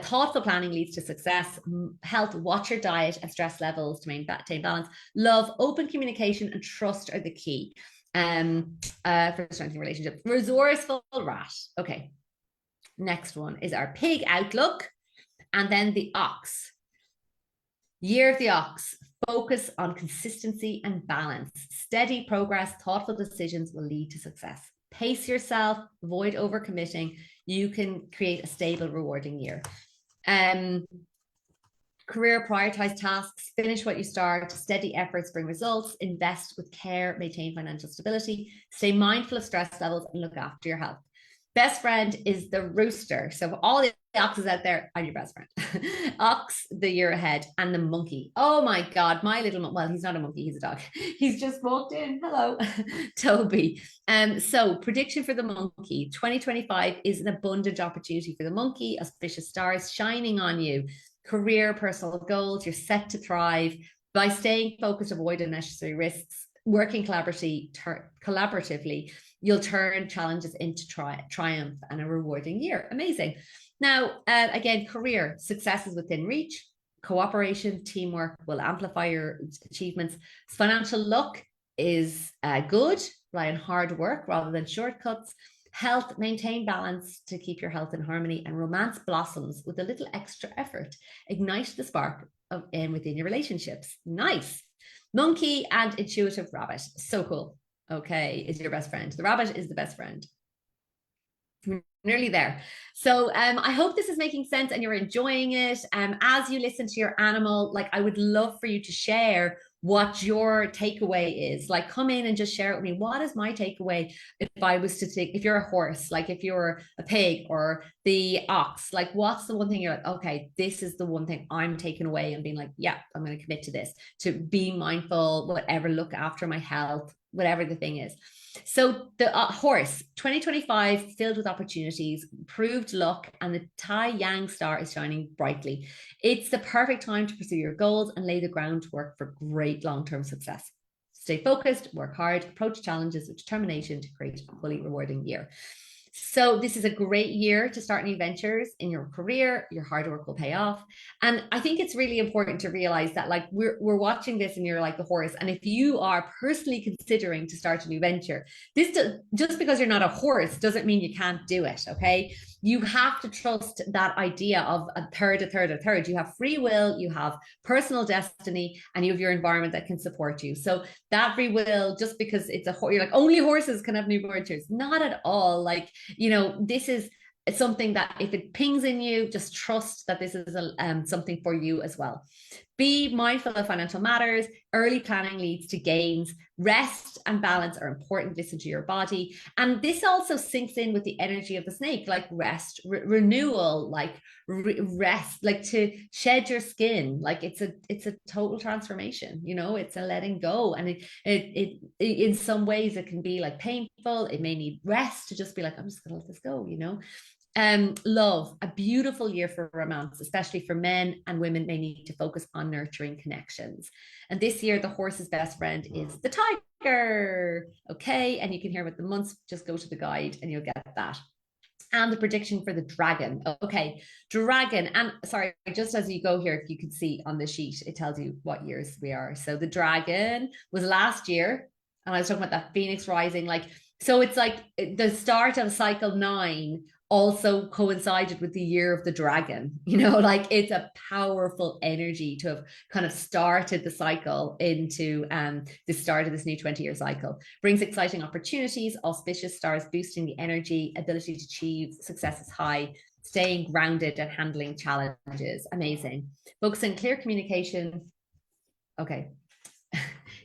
Thoughtful planning leads to success. Health: watch your diet and stress levels to maintain balance. Love: open communication and trust are the key for strengthening relationships. Resourceful: rat. Okay, next one is our pig outlook, and then the ox. Year of the ox: focus on consistency and balance. Steady progress, thoughtful decisions will lead to success. Pace yourself, avoid overcommitting. You can create a stable, rewarding year. Career: prioritize tasks, finish what you start, steady efforts bring results, invest with care, maintain financial stability, stay mindful of stress levels, and look after your health. Best friend is the rooster. So all the oxes out there, I'm your best friend. Ox, the year ahead, and the monkey. Oh my God, my little, well, he's not a monkey, he's a dog. He's just walked in. Hello, Toby. So prediction for the monkey: 2025 is an abundant opportunity for the monkey. Auspicious stars shining on you. Career, personal goals, you're set to thrive. By staying focused, avoid unnecessary risks, working collaboratively, you'll turn challenges into triumph and a rewarding year. Amazing. Now, again, career: success is within reach. Cooperation, teamwork will amplify your achievements. Financial luck is good, rely on hard work rather than shortcuts. Health: maintain balance to keep your health in harmony. And romance blossoms with a little extra effort. Ignite the spark within your relationships. Nice. Monkey and intuitive rabbit. So cool. Okay, is your best friend. The rabbit is the best friend. We're nearly there. So I hope this is making sense and you're enjoying it. As you listen to your animal, like, I would love for you to share what your takeaway is. Like, come in and just share it with me. What is my takeaway if I was to take, if you're a horse, like if you're a pig or the ox, like what's the one thing you're like, okay, this is the one thing I'm taking away and being like, yeah, I'm going to commit to this, to be mindful, whatever, look after my health, whatever the thing is. So the horse, 2025 filled with opportunities, proved luck, and the Tai Yang star is shining brightly. It's the perfect time to pursue your goals and lay the groundwork for great long-term success. Stay focused, work hard, approach challenges with determination to create a fully rewarding year. So this is a great year to start new ventures in your career. Your hard work will pay off. And I think it's really important to realize that, like, we're watching this and you're like the horse. And if you are personally considering to start a new venture, just because you're not a horse doesn't mean you can't do it. Okay. You have to trust that idea of a third, a third, a third. You have free will, you have personal destiny, and you have your environment that can support you. So that free will, just because it's a horse, you're like, only horses can have new ventures. Not at all. Like, this is something that if it pings in you, just trust that this is something for you as well. Be mindful of financial matters. Early planning leads to gains. Rest and balance are important. Listen to your body. And this also sinks in with the energy of the snake, like rest, renewal, like rest, like to shed your skin. Like it's a total transformation, it's a letting go. And it in some ways it can be like painful. It may need rest to just be like, I'm just gonna let this go. Love, a beautiful year for romance, especially for men, and women may need to focus on nurturing connections. And this year, the horse's best friend is the tiger. Okay, and you can hear what the months, just go to the guide and you'll get that. And the prediction for the dragon. Okay, dragon. And sorry, just as you go here, if you can see on the sheet, it tells you what years we are. So the dragon was last year, and I was talking about that phoenix rising. So it's like the start of cycle 9 also coincided with the year of the dragon. Like it's a powerful energy to have kind of started the cycle into the start of this new 20-year cycle. Brings exciting opportunities, auspicious stars boosting the energy, ability to achieve success is high, staying grounded and handling challenges. Amazing. Focusing clear communication. Okay.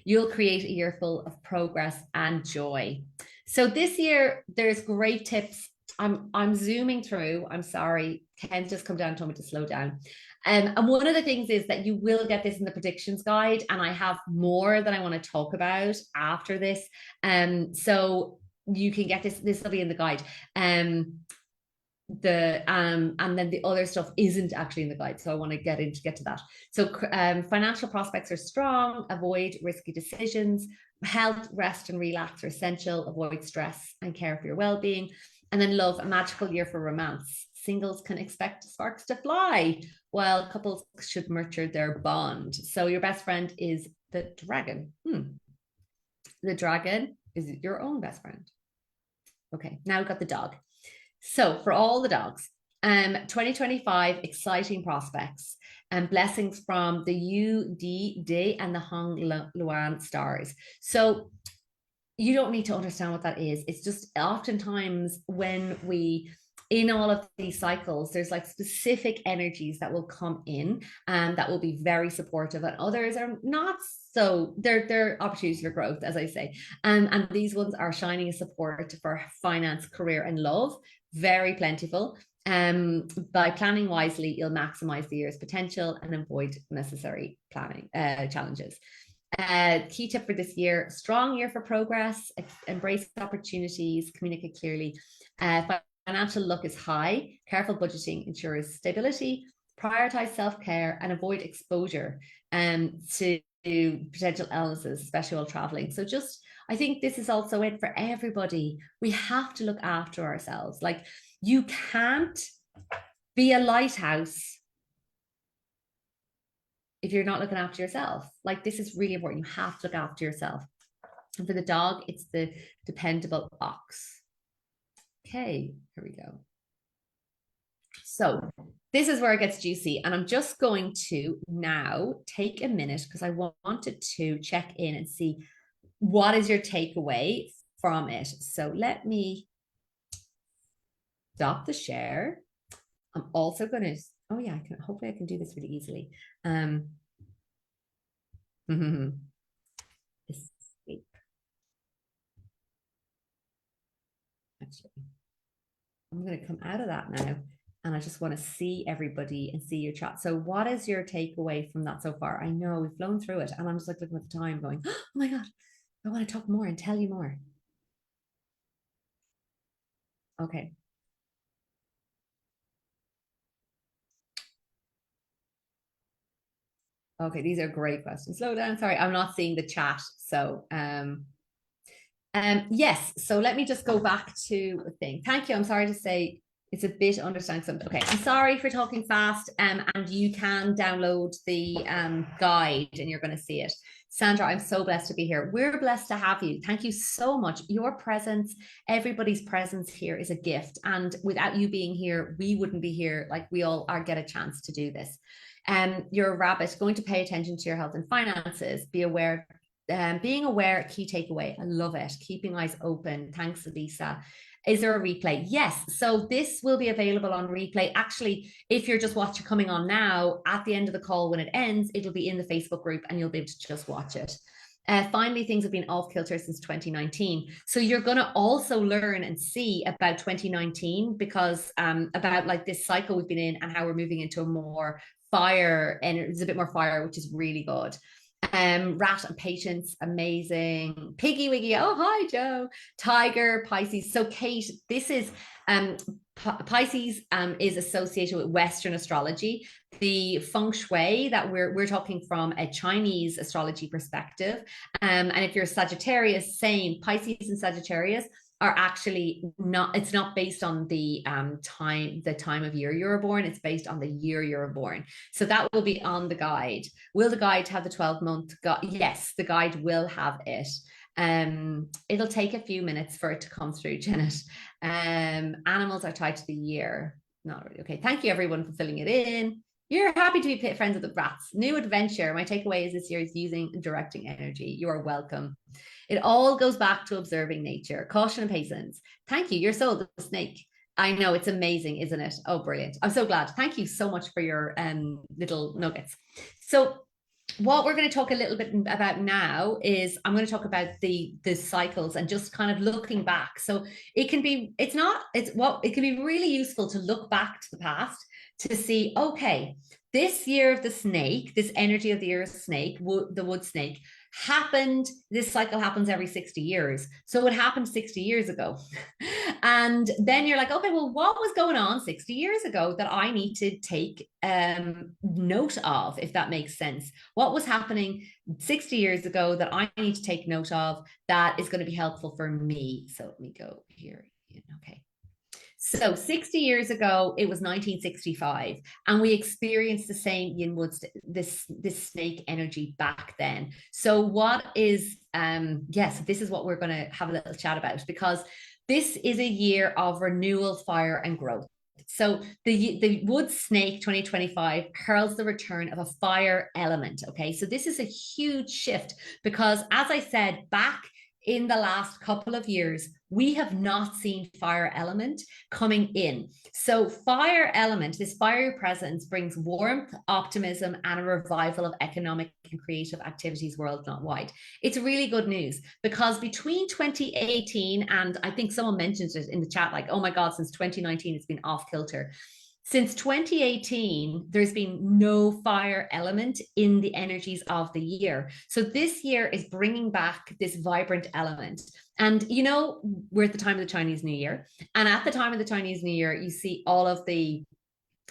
You'll create a year full of progress and joy. So this year, there's great tips I'm zooming through. I'm sorry. Ken just come down and told me to slow down. And one of the things is that you will get this in the predictions guide, and I have more that I want to talk about after this. So you can get this. This will be in the guide. And then the other stuff isn't actually in the guide, so I want to get to that. So financial prospects are strong. Avoid risky decisions. Health, rest, and relax are essential. Avoid stress and care for your well-being. And then love, a magical year for romance. Singles can expect sparks to fly, while couples should nurture their bond. So your best friend is the dragon. The dragon is your own best friend. Okay, now we've got the dog. So for all the dogs, 2025 exciting prospects and blessings from the UD Day and the Hong Luan stars. So you don't need to understand what that is. It's just oftentimes when we, in all of these cycles, there's like specific energies that will come in and that will be very supportive, and others are not so. They're opportunities for growth, as I say. And these ones are shining a support for finance, career, and love. Very plentiful. By planning wisely, you'll maximize the year's potential and avoid necessary planning challenges. Key tip for this year: strong year for progress, embrace opportunities, communicate clearly. Financial luck is high. Careful budgeting ensures stability. Prioritize self-care and avoid exposure to potential illnesses, especially while traveling. So just, I think this is also it for everybody. We have to look after ourselves. Like, you can't be a lighthouse if you're not looking after yourself. Like, this is really important. You have to look after yourself. And for the dog, it's the dependable ox. Okay, here we go. So this is where it gets juicy. And I'm just going to now take a minute because I wanted to check in and see what is your takeaway from it. So let me stop the share. I'm also going to, oh yeah, hopefully I can do this really easily. Escape. Actually, I'm going to come out of that now, and I just want to see everybody and see your chat. So what is your takeaway from that so far? I know we've flown through it, and I'm just like looking at the time going, oh my God, I want to talk more and tell you more. Okay. Okay, these are great questions. Slow down. Sorry, I'm not seeing the chat. So yes, so let me just go back to the thing. Thank you. I'm sorry to say it's a bit understanding something. Okay, I'm sorry for talking fast. And you can download the guide and you're going to see it. Sandra, I'm so blessed to be here. We're blessed to have you. Thank you so much. Your presence, everybody's presence here is a gift. And without you being here, we wouldn't be here. Like, we all are get a chance to do this. You're a rabbit, going to pay attention to your health and finances. Be aware. Being aware, key takeaway. I love it. Keeping eyes open. Thanks, Lisa. Is there a replay? Yes. So this will be available on replay. Actually, if you're just watching coming on now, at the end of the call when it ends, it'll be in the Facebook group and you'll be able to just watch it. Finally, things have been off kilter since 2019. So you're going to also learn and see about 2019 because about like this cycle we've been in and how we're moving into a more fire, and it's a bit more fire, which is really good. Rat and patience, amazing. Piggy Wiggy, oh hi Joe. Tiger, Pisces. So Kate, this is Pisces is associated with Western astrology. The feng shui that we're talking from a Chinese astrology perspective. And if you're Sagittarius, same. Pisces and Sagittarius are actually not, it's not based on the time of year you're born, it's based on the year you're born. So that will be on the guide. Will the guide have the 12-month guide? Yes, the guide will have it. It'll take a few minutes for it to come through, Janet. Animals are tied to the year. Not really. Okay, thank you everyone for filling it in. You're happy to be friends with the rats. New adventure. My takeaway is this year is using and directing energy. You are welcome. It all goes back to observing nature. Caution and patience. Thank you. You're so the snake. I know, it's amazing, isn't it? Oh, brilliant. I'm so glad. Thank you so much for your little nuggets. So what we're going to talk a little bit about now is I'm going to talk about the cycles and just kind of looking back. So it can be, it's not, it's what it can be really useful to look back to the past to see, okay, this year of the snake, this energy of the year of the snake, the wood snake happened. This cycle happens every 60 years. So it happened 60 years ago. And then you're like, okay, well, what was going on 60 years ago that I need to take note of, if that makes sense? What was happening 60 years ago that I need to take note of that is going to be helpful for me? So let me go here. Okay. So 60 years ago, it was 1965, and we experienced the same Yin Wood, this snake energy back then. So what is yes, this is what we're going to have a little chat about, because this is a year of renewal, fire, and growth. So the wood snake 2025 heralds the return of a fire element. Okay, so this is a huge shift because, as I said, back in the last couple of years, we have not seen fire element coming in. So fire element, this fiery presence, brings warmth, optimism, and a revival of economic and creative activities worldwide. It's really good news because between 2018 and I think someone mentioned it in the chat, like, oh my God, since 2019, it's been off kilter. Since 2018, there's been no fire element in the energies of the year. So this year is bringing back this vibrant element. And, you know, we're at the time of the Chinese New Year. And at the time of the Chinese New Year, you see all of the,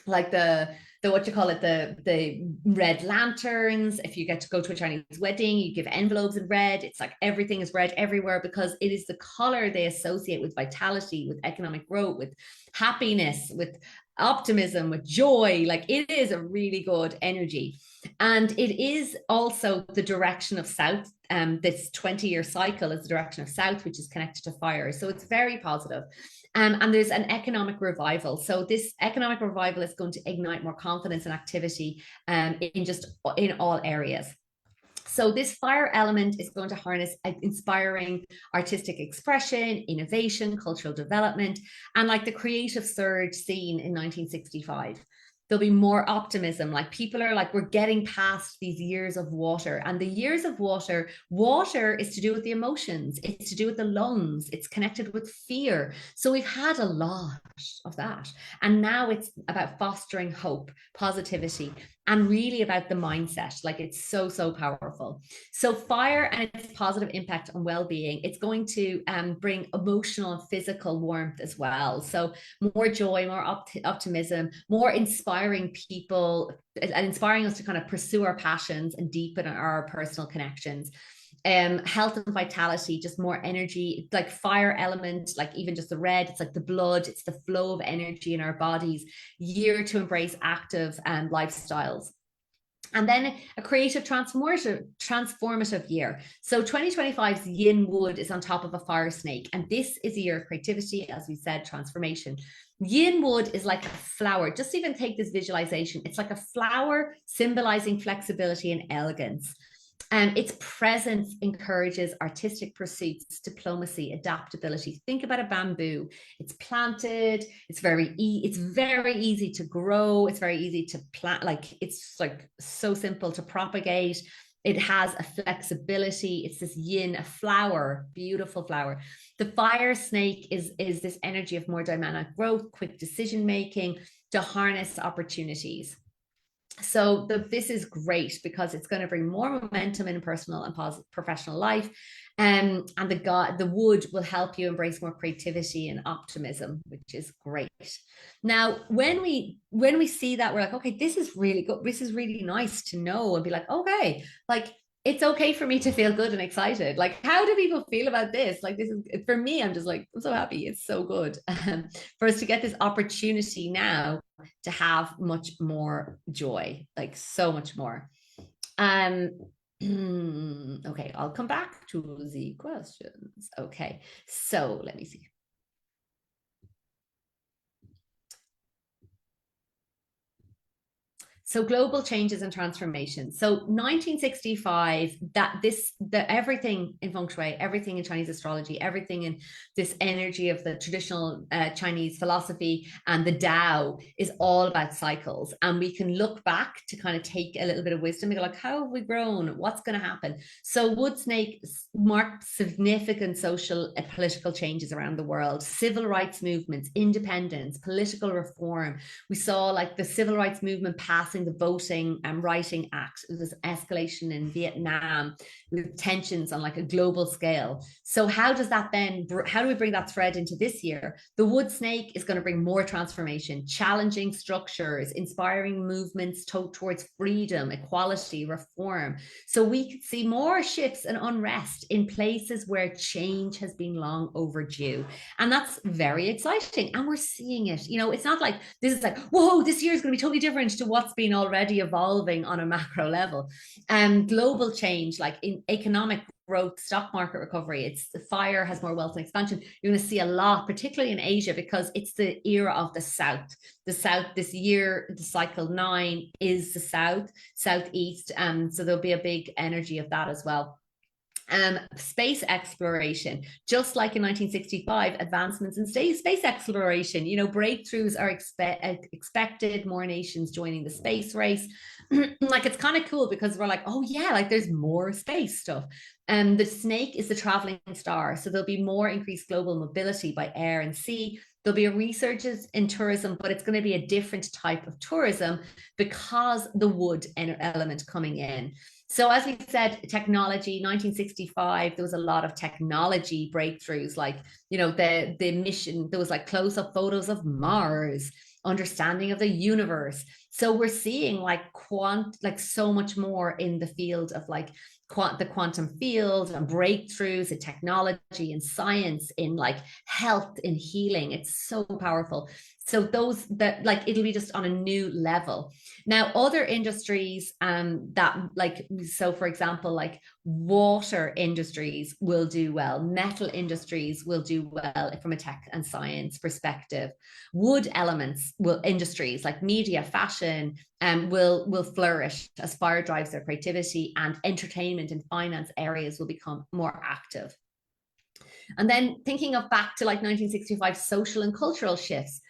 like the what you call it, the red lanterns. If you get to go to a Chinese wedding, you give envelopes in red. It's like everything is red everywhere because it is the color they associate with vitality, with economic growth, with happiness, with optimism, with joy. Like it is a really good energy. And it is also the direction of south. This 20-year cycle is the direction of south, which is connected to fire. So it's very positive. And there's an economic revival. So this economic revival is going to ignite more confidence and activity in all areas. So this fire element is going to harness inspiring artistic expression, innovation, cultural development, and like the creative surge seen in 1965. There'll be more optimism. Like people are like, we're getting past these years of water. And the years of water is to do with the emotions. It's to do with the lungs. It's connected with fear. So we've had a lot of that. And now it's about fostering hope, positivity, and really about the mindset. Like it's so, so powerful. So fire and its positive impact on well-being, it's going to bring emotional and physical warmth as well. So more joy, more optimism, more inspiring people, and inspiring us to kind of pursue our passions and deepen our personal connections. Health and vitality, just more energy, like fire element, like even just the red, it's like the blood, it's the flow of energy in our bodies. Year to embrace active lifestyles. And then a creative transformative year. So 2025's Yin Wood is on top of a fire snake. And this is a year of creativity, as we said, transformation. Yin Wood is like a flower. Just even take this visualization. It's like a flower symbolizing flexibility and elegance. Its presence encourages artistic pursuits, diplomacy, adaptability. Think about a bamboo. It's planted. It's very easy to grow. It's very easy to plant. Like it's like so simple to propagate. It has a flexibility. It's this yin, a flower, beautiful flower. The fire snake is this energy of more dynamic growth, quick decision making, to harness opportunities. So this is great because it's going to bring more momentum in personal and professional life. And the wood will help you embrace more creativity and optimism, which is great. Now, when we see that, we're like, okay, this is really good. This is really nice to know and be like, okay, like it's okay for me to feel good and excited. Like, how do people feel about this? Like, this is for me, I'm just like, I'm so happy. It's so good for us to get this opportunity now to have much more joy, like so much more. Okay, I'll come back to the questions. Okay, so let me see. So global changes and transformation. So 1965, everything in feng shui, everything in Chinese astrology, everything in this energy of the traditional Chinese philosophy and the Tao is all about cycles. And we can look back to kind of take a little bit of wisdom and go like, how have we grown? What's going to happen? So Wood Snake marked significant social and political changes around the world, civil rights movements, independence, political reform. We saw like the civil rights movement passing the Voting and Writing Act. There was escalation in Vietnam with tensions on like a global scale. So how does that then, how do we bring that thread into this year? The Wood Snake is going to bring more transformation, challenging structures, inspiring movements towards freedom, equality, reform. So we could see more shifts and unrest in places where change has been long overdue. And that's very exciting. And we're seeing it. You know, it's not like this is like, whoa, this year is going to be totally different to what's been already evolving on a macro level. Global change, like in economic growth, stock market recovery, it's the fire has more wealth and expansion. You're going to see a lot, particularly in Asia, because it's the era of the South. The South this year, the cycle 9 is the Southeast. So there'll be a big energy of that as well. Space exploration, just like in 1965, advancements in space exploration, you know, breakthroughs are expected, more nations joining the space race. Like it's kind of cool because we're like, oh yeah, like there's more space stuff. The snake is the traveling star, so there'll be more increased global mobility by air and sea. There'll be a resurgence in tourism, but it's going to be a different type of tourism because the wood element coming in. So as we said, technology, 1965, there was a lot of technology breakthroughs, like, you know, the mission, there was like close-up photos of Mars, understanding of the universe. So we're seeing like so much more in the field of like the quantum field and breakthroughs in technology and science, in like health, in healing. It's so powerful. So those that like it'll be just on a new level. Now, other industries that like, so for example, like water industries will do well, metal industries will do well from a tech and science perspective. Wood elements will industries like media, fashion, will flourish as fire drives their creativity, and entertainment and finance areas will become more active. And then thinking of back to like 1965 social and cultural shifts,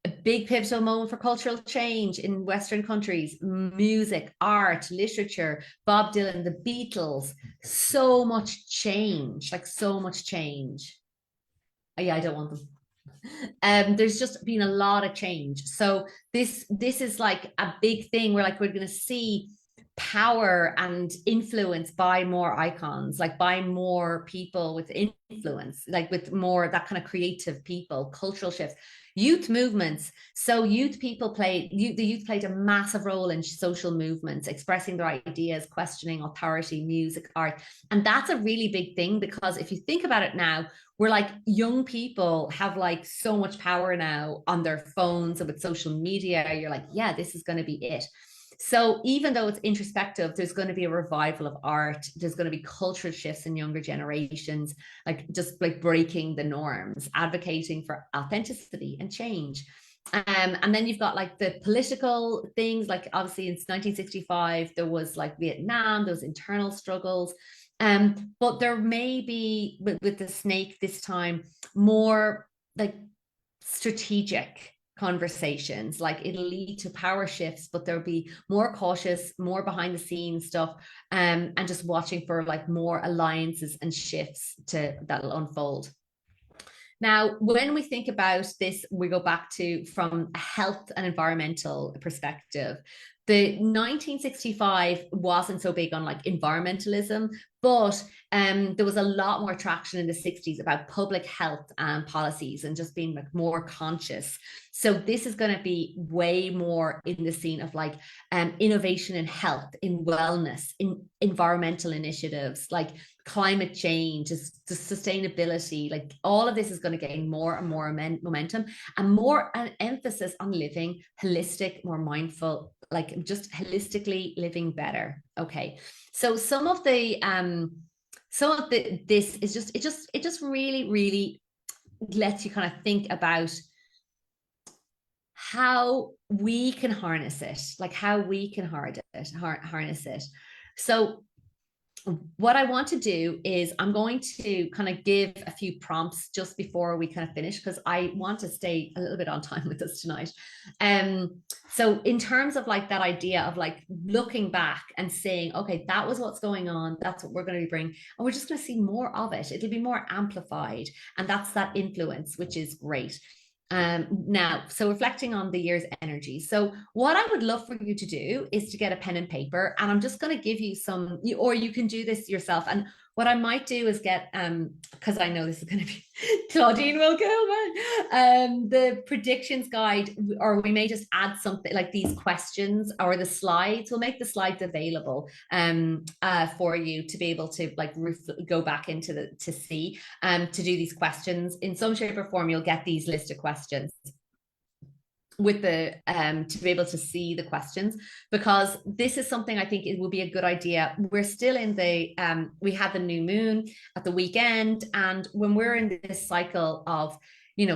a big pivotal moment for cultural change in Western countries, music, art, literature, Bob Dylan, the Beatles, so much change, like so much change. Yeah, I don't want them. There's just been a lot of change. So this is like a big thing where like we're going to see power and influence by more icons, like by more people with influence, like with more that kind of creative people, cultural shifts, youth movements. So the youth played a massive role in social movements, expressing their ideas, questioning authority, music, art. And that's a really big thing, because if you think about it now, we're like, young people have like so much power now on their phones and with social media. You're like, yeah, this is going to be it. So even though it's introspective, there's going to be a revival of art. There's going to be cultural shifts in younger generations, like just like breaking the norms, advocating for authenticity and change. And then you've got like the political things, like obviously in 1965, there was like Vietnam, those internal struggles. But there may be with the snake this time more like strategic conversations, like it'll lead to power shifts, but there'll be more cautious, more behind the scenes stuff, and just watching for like more alliances and shifts that'll unfold. Now, when we think about this, we go back to from a health and environmental perspective. The 1965 wasn't so big on like environmentalism, but there was a lot more traction in the 60s about public health policies and just being like more conscious. So this is going to be way more in the scene of like innovation in health, in wellness, in environmental initiatives, like climate change, sustainability, like all of this is going to gain more and more momentum, and more an emphasis on living holistic, more mindful, like just holistically living better. Okay, so some of this is just it just really lets you kind of think about how we can harness it, like how we can harness it. So what I want to do is I'm going to kind of give a few prompts just before we kind of finish because I want to stay a little bit on time with us tonight. So in terms of like that idea of like looking back and saying, okay, that was what's going on, that's what we're going to be bringing, and we're just going to see more of it. It'll be more amplified, and that's that influence, which is great. Now, so reflecting on the year's energy. So, what I would love for you to do is to get a pen and paper, and I'm just going to give you some, or you can do this yourself. And what I might do is get, because I know this is going to be Claudine will kill me, the predictions guide, or we may just add something like these questions or the slides. We'll make the slides available for you to be able to like go back into the to see to do these questions in some shape or form. You'll get these list of questions with the to be able to see the questions, because this is something I think it will be a good idea. We're still in the we had the new moon at the weekend, and when we're in this cycle of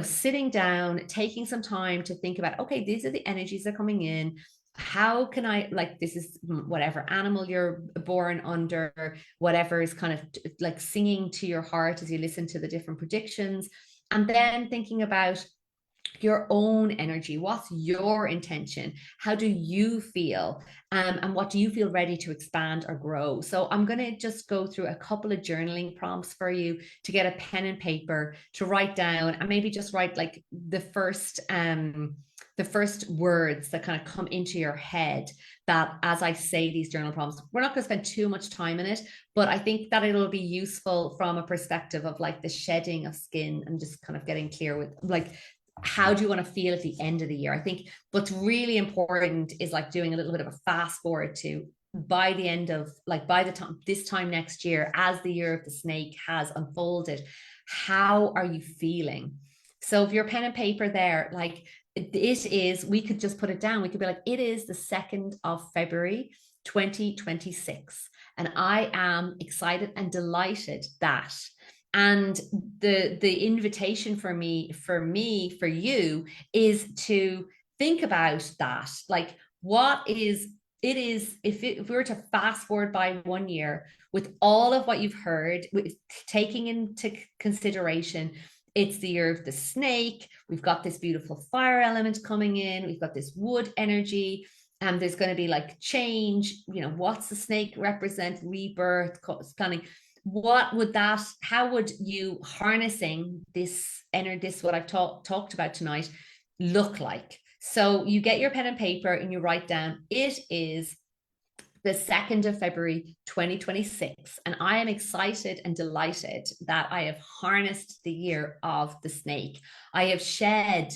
sitting down, taking some time to think about, okay, these are the energies that are coming in, how can I, like, this is whatever animal you're born under, whatever is kind of like singing to your heart as you listen to the different predictions, and then thinking about your own energy. What's your intention? How do you feel? And what do you feel ready to expand or grow? So I'm going to just go through a couple of journaling prompts for you to get a pen and paper to write down, and maybe just write like the first words that kind of come into your head, that as I say these journal prompts, we're not going to spend too much time in it, but I think that it'll be useful from a perspective of like the shedding of skin and just kind of getting clear with like, how do you want to feel at the end of the year? I think what's really important is like doing a little bit of a fast forward to, by the end of, like, by the time this time next year, as the year of the snake has unfolded, how are you feeling? So if your pen and paper there, like it is, we could just put it down. We could be like, it is the 2nd of February 2026, and I am excited and delighted that. And the invitation for you is to think about that, like, what is it is if we were to fast forward by 1 year with all of what you've heard, with taking into consideration it's the year of the snake, we've got this beautiful fire element coming in, we've got this wood energy, and there's going to be like change, what's the snake represent? Rebirth, planning. What would that, how would you harnessing this energy, this what I've talked about tonight, look like? So you get your pen and paper and you write down, it is the 2nd of February 2026, and I am excited and delighted that I have harnessed the year of the snake. I have shed,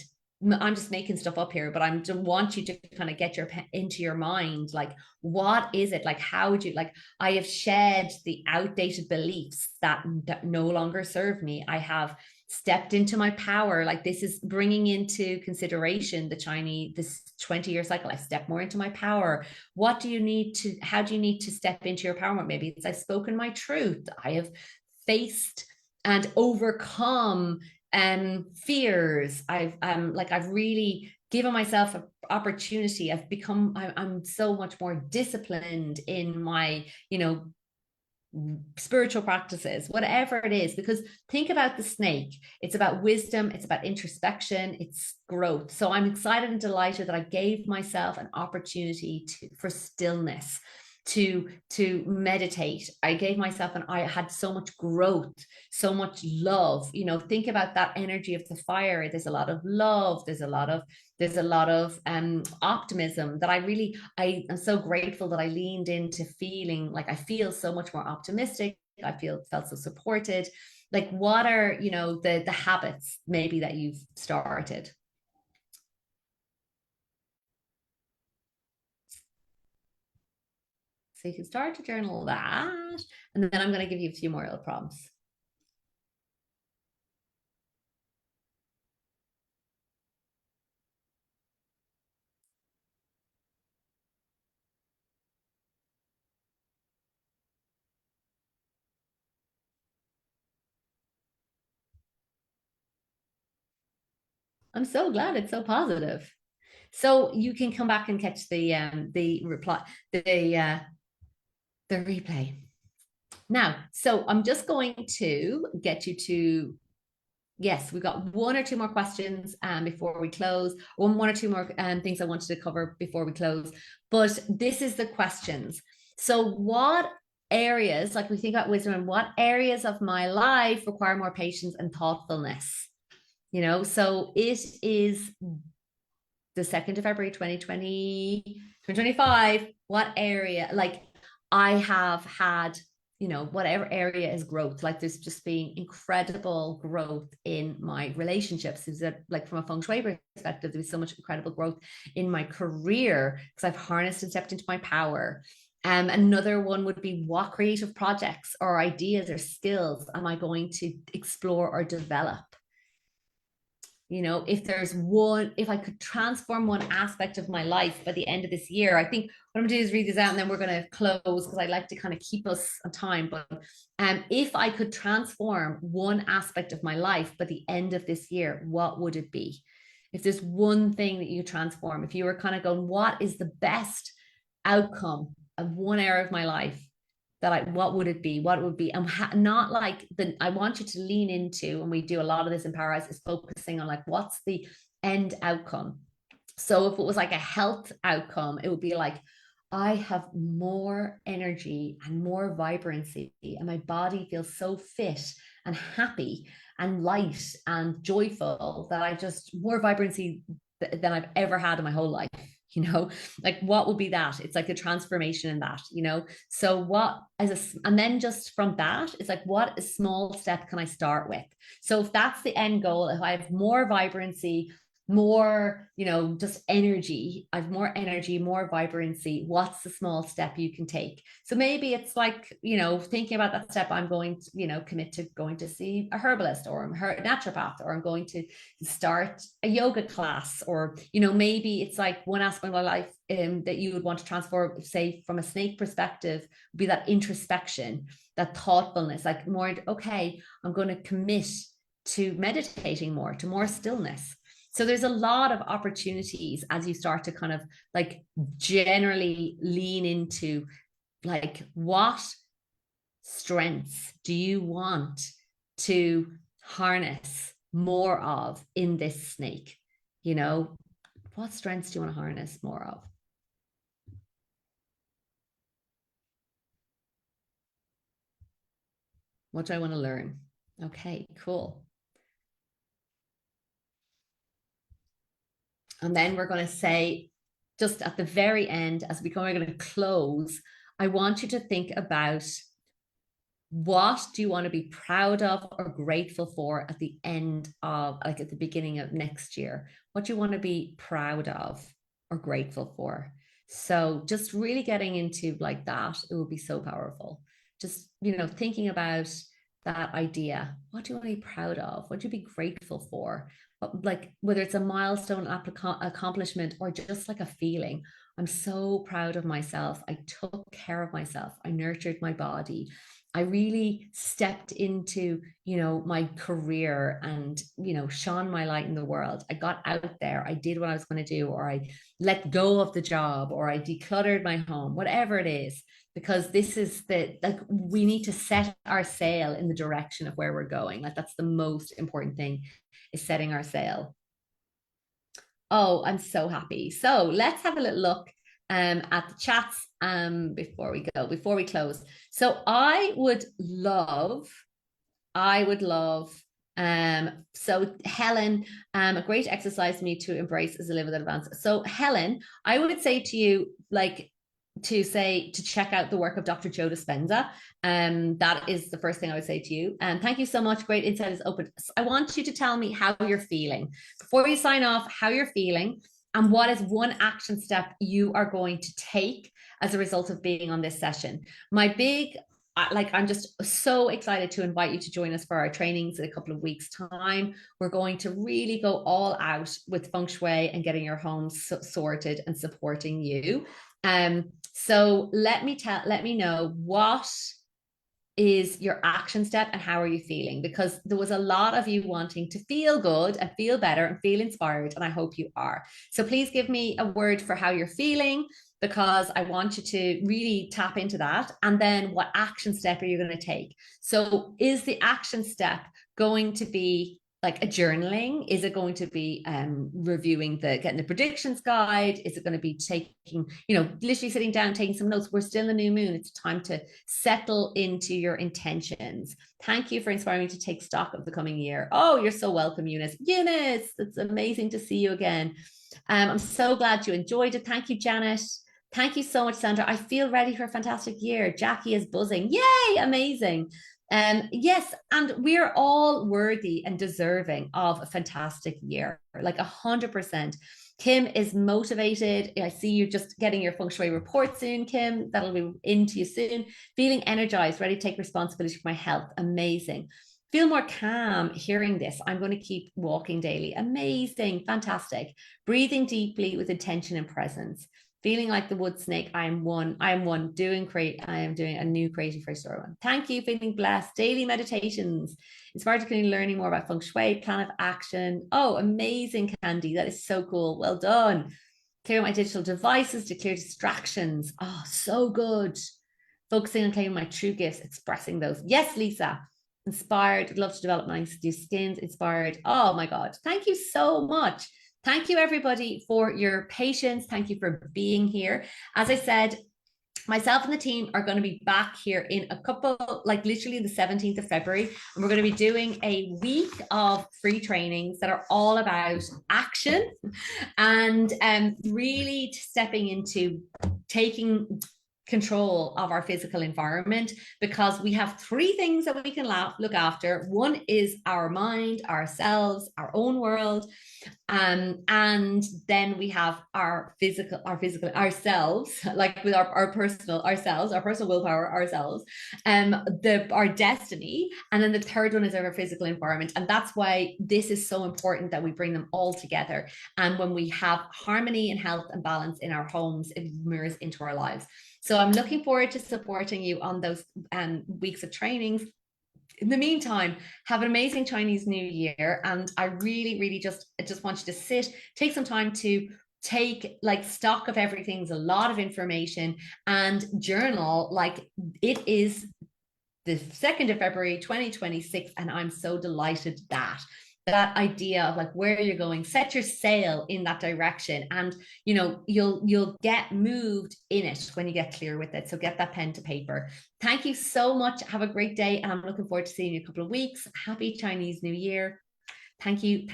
I'm just making stuff up here, but I want you to kind of get your into your mind, like, what is it? Like, how would you, like, I have shed the outdated beliefs that no longer serve me. I have stepped into my power. Like, this is bringing into consideration the Chinese, this 20-year cycle. I step more into my power. What do you need to, how do you need to step into your power? Maybe it's I've spoken my truth. I have faced and overcome fears. I've really given myself an opportunity. I'm so much more disciplined in my, spiritual practices, whatever it is, because think about the snake. It's about wisdom, it's about introspection, it's growth. So I'm excited and delighted that I gave myself an opportunity for stillness, to meditate. I gave myself, and I had so much growth, so much love. Think about that energy of the fire. There's a lot of love, there's a lot of optimism that I am so grateful that I leaned into feeling like I feel so much more optimistic. I felt so supported. Like, what are the habits maybe that you've started? So you can start to journal that, and then I'm going to give you a few more little prompts. I'm so glad it's so positive. So you can come back and catch the reply, the replay. Now, so I'm just going to get you to, yes, we've got one or two more questions before we close. One or two more things I wanted to cover before we close. But this is the questions. So what areas, like we think about wisdom, and what areas of my life require more patience and thoughtfulness? You know, so it is the 2nd of February, 2025, what area, like I have had, you know, whatever area is growth, like there's just been incredible growth in my relationships. Is that like from a feng shui perspective, there was so much incredible growth in my career because I've harnessed and stepped into my power. Another one would be what creative projects or ideas or skills am I going to explore or develop? You know, if I could transform one aspect of my life by the end of this year, I think what I'm gonna do is read this out and then we're gonna close because I like to kind of keep us on time. But if I could transform one aspect of my life by the end of this year, what would it be? If there's one thing that you transform, if you were kind of going, what is the best outcome of one area of my life? That what would it be? What would be? And not like I want you to lean into, and we do a lot of this in Paradise, is focusing on like what's the end outcome. So if it was like a health outcome, it would be like I have more energy and more vibrancy, and my body feels so fit and happy and light and joyful that I just more vibrancy than I've ever had in my whole life. You know, like what would be that? It's like a transformation in that, you know. So what and then just from that, it's like what a small step can I start with? So if that's the end goal, if I have more vibrancy, more, you know, just energy, I have more energy, more vibrancy, what's the small step you can take? So maybe it's like, you know, thinking about that step, I'm going to, you know, commit to going to see a herbalist or a naturopath, or I'm going to start a yoga class, or, you know, maybe it's like one aspect of my life that you would want to transform, say from a snake perspective, would be that introspection, that thoughtfulness, like more, okay, I'm going to commit to meditating more, to more stillness. So there's a lot of opportunities as you start to kind of like generally lean into like what strengths do you want to harness more of in this snake? You know, what strengths do you want to harness more of? What do I want to learn? Okay, cool. And then we're going to say, just at the very end, as we're going to close, I want you to think about what do you want to be proud of or grateful for at the end of, like at the beginning of next year? What do you want to be proud of or grateful for? So just really getting into like that, it will be so powerful. Just, you know, thinking about that idea. What do you want to be proud of? What do you be grateful for? Like whether it's a milestone accomplishment or just like a feeling. I'm so proud of myself. I took care of myself. I nurtured my body. I really stepped into, you know, my career and, you know, shone my light in the world. I got out there. I did what I was going to do, or I let go of the job, or I decluttered my home, whatever it is, because this is like, we need to set our sail in the direction of where we're going. Like that's the most important thing, is setting our sail. Oh, I'm so happy. So let's have a little look at the chats before we go, before we close. So I would love, so Helen, a great exercise for me to embrace is a live with advance. So Helen, I would say to you, like, to check out the work of Dr. Joe Dispenza. That is the first thing I would say to you. And thank you so much. Great insight is open. I want you to tell me how you're feeling before you sign off, how you're feeling, and what is one action step you are going to take as a result of being on this session. My big I'm just so excited to invite you to join us for our trainings in a couple of weeks' time. We're going to really go all out with feng shui and getting your home sorted and supporting you. So let me know is your action step and how are you feeling? Because there was a lot of you wanting to feel good and feel better and feel inspired, and I hope you are. So please give me a word for how you're feeling, because I want you to really tap into that. And then what action step are you going to take? So is the action step going to be like a journaling? Is it going to be reviewing getting the predictions guide? Is it going to be taking, literally sitting down, taking some notes? We're still in a new moon. It's time to settle into your intentions. Thank you for inspiring me to take stock of the coming year. Oh, you're so welcome, Eunice. Eunice, it's amazing to see you again. I'm so glad you enjoyed it. Thank you, Janet. Thank you so much, Sandra. I feel ready for a fantastic year. Jackie is buzzing. Yay, amazing. Yes, and we're all worthy and deserving of a fantastic year, like 100%. Kim is motivated. I see you just getting your feng shui report soon, Kim. That'll be into you soon. Feeling energized, ready to take responsibility for my health. Amazing. Feel more calm hearing this. I'm going to keep walking daily. Amazing. Fantastic. Breathing deeply with intention and presence. Feeling like the wood snake, I am one. I am doing a new creative for story one. Thank you. Feeling blessed. Daily meditations. Inspired to continue learning more about feng shui, plan of action. Oh, amazing, Candy. That is so cool. Well done. Clear my digital devices to clear distractions. Oh, so good. Focusing on claiming my true gifts, expressing those. Yes, Lisa. Inspired. Would love to develop nice new skins. Inspired. Oh my God. Thank you so much. Thank you, everybody, for your patience. Thank you for being here. As I said, myself and the team are going to be back here in a couple, like literally the 17th of February. And we're going to be doing a week of free trainings that are all about action and really stepping into taking control of our physical environment, because we have three things that we can look after. One is our mind, ourselves, our own world. And then we have our physical ourselves, like with our personal ourselves, our personal willpower, ourselves, our destiny. And then the third one is our physical environment. And that's why this is so important that we bring them all together. And when we have harmony and health and balance in our homes, it mirrors into our lives. So I'm looking forward to supporting you on those weeks of trainings. In the meantime, have an amazing Chinese New Year. And I really, really just want you to take some time to take like stock of everything. There's a lot of information, and journal. Like, it is the 2nd of February, 2026. And I'm so delighted that idea of like where you're going, set your sail in that direction, and you'll get moved in it when you get clear with it. So get that pen to paper. Thank you so much. Have a great day, and I'm looking forward to seeing you in a couple of weeks. Happy Chinese New Year. Thank you.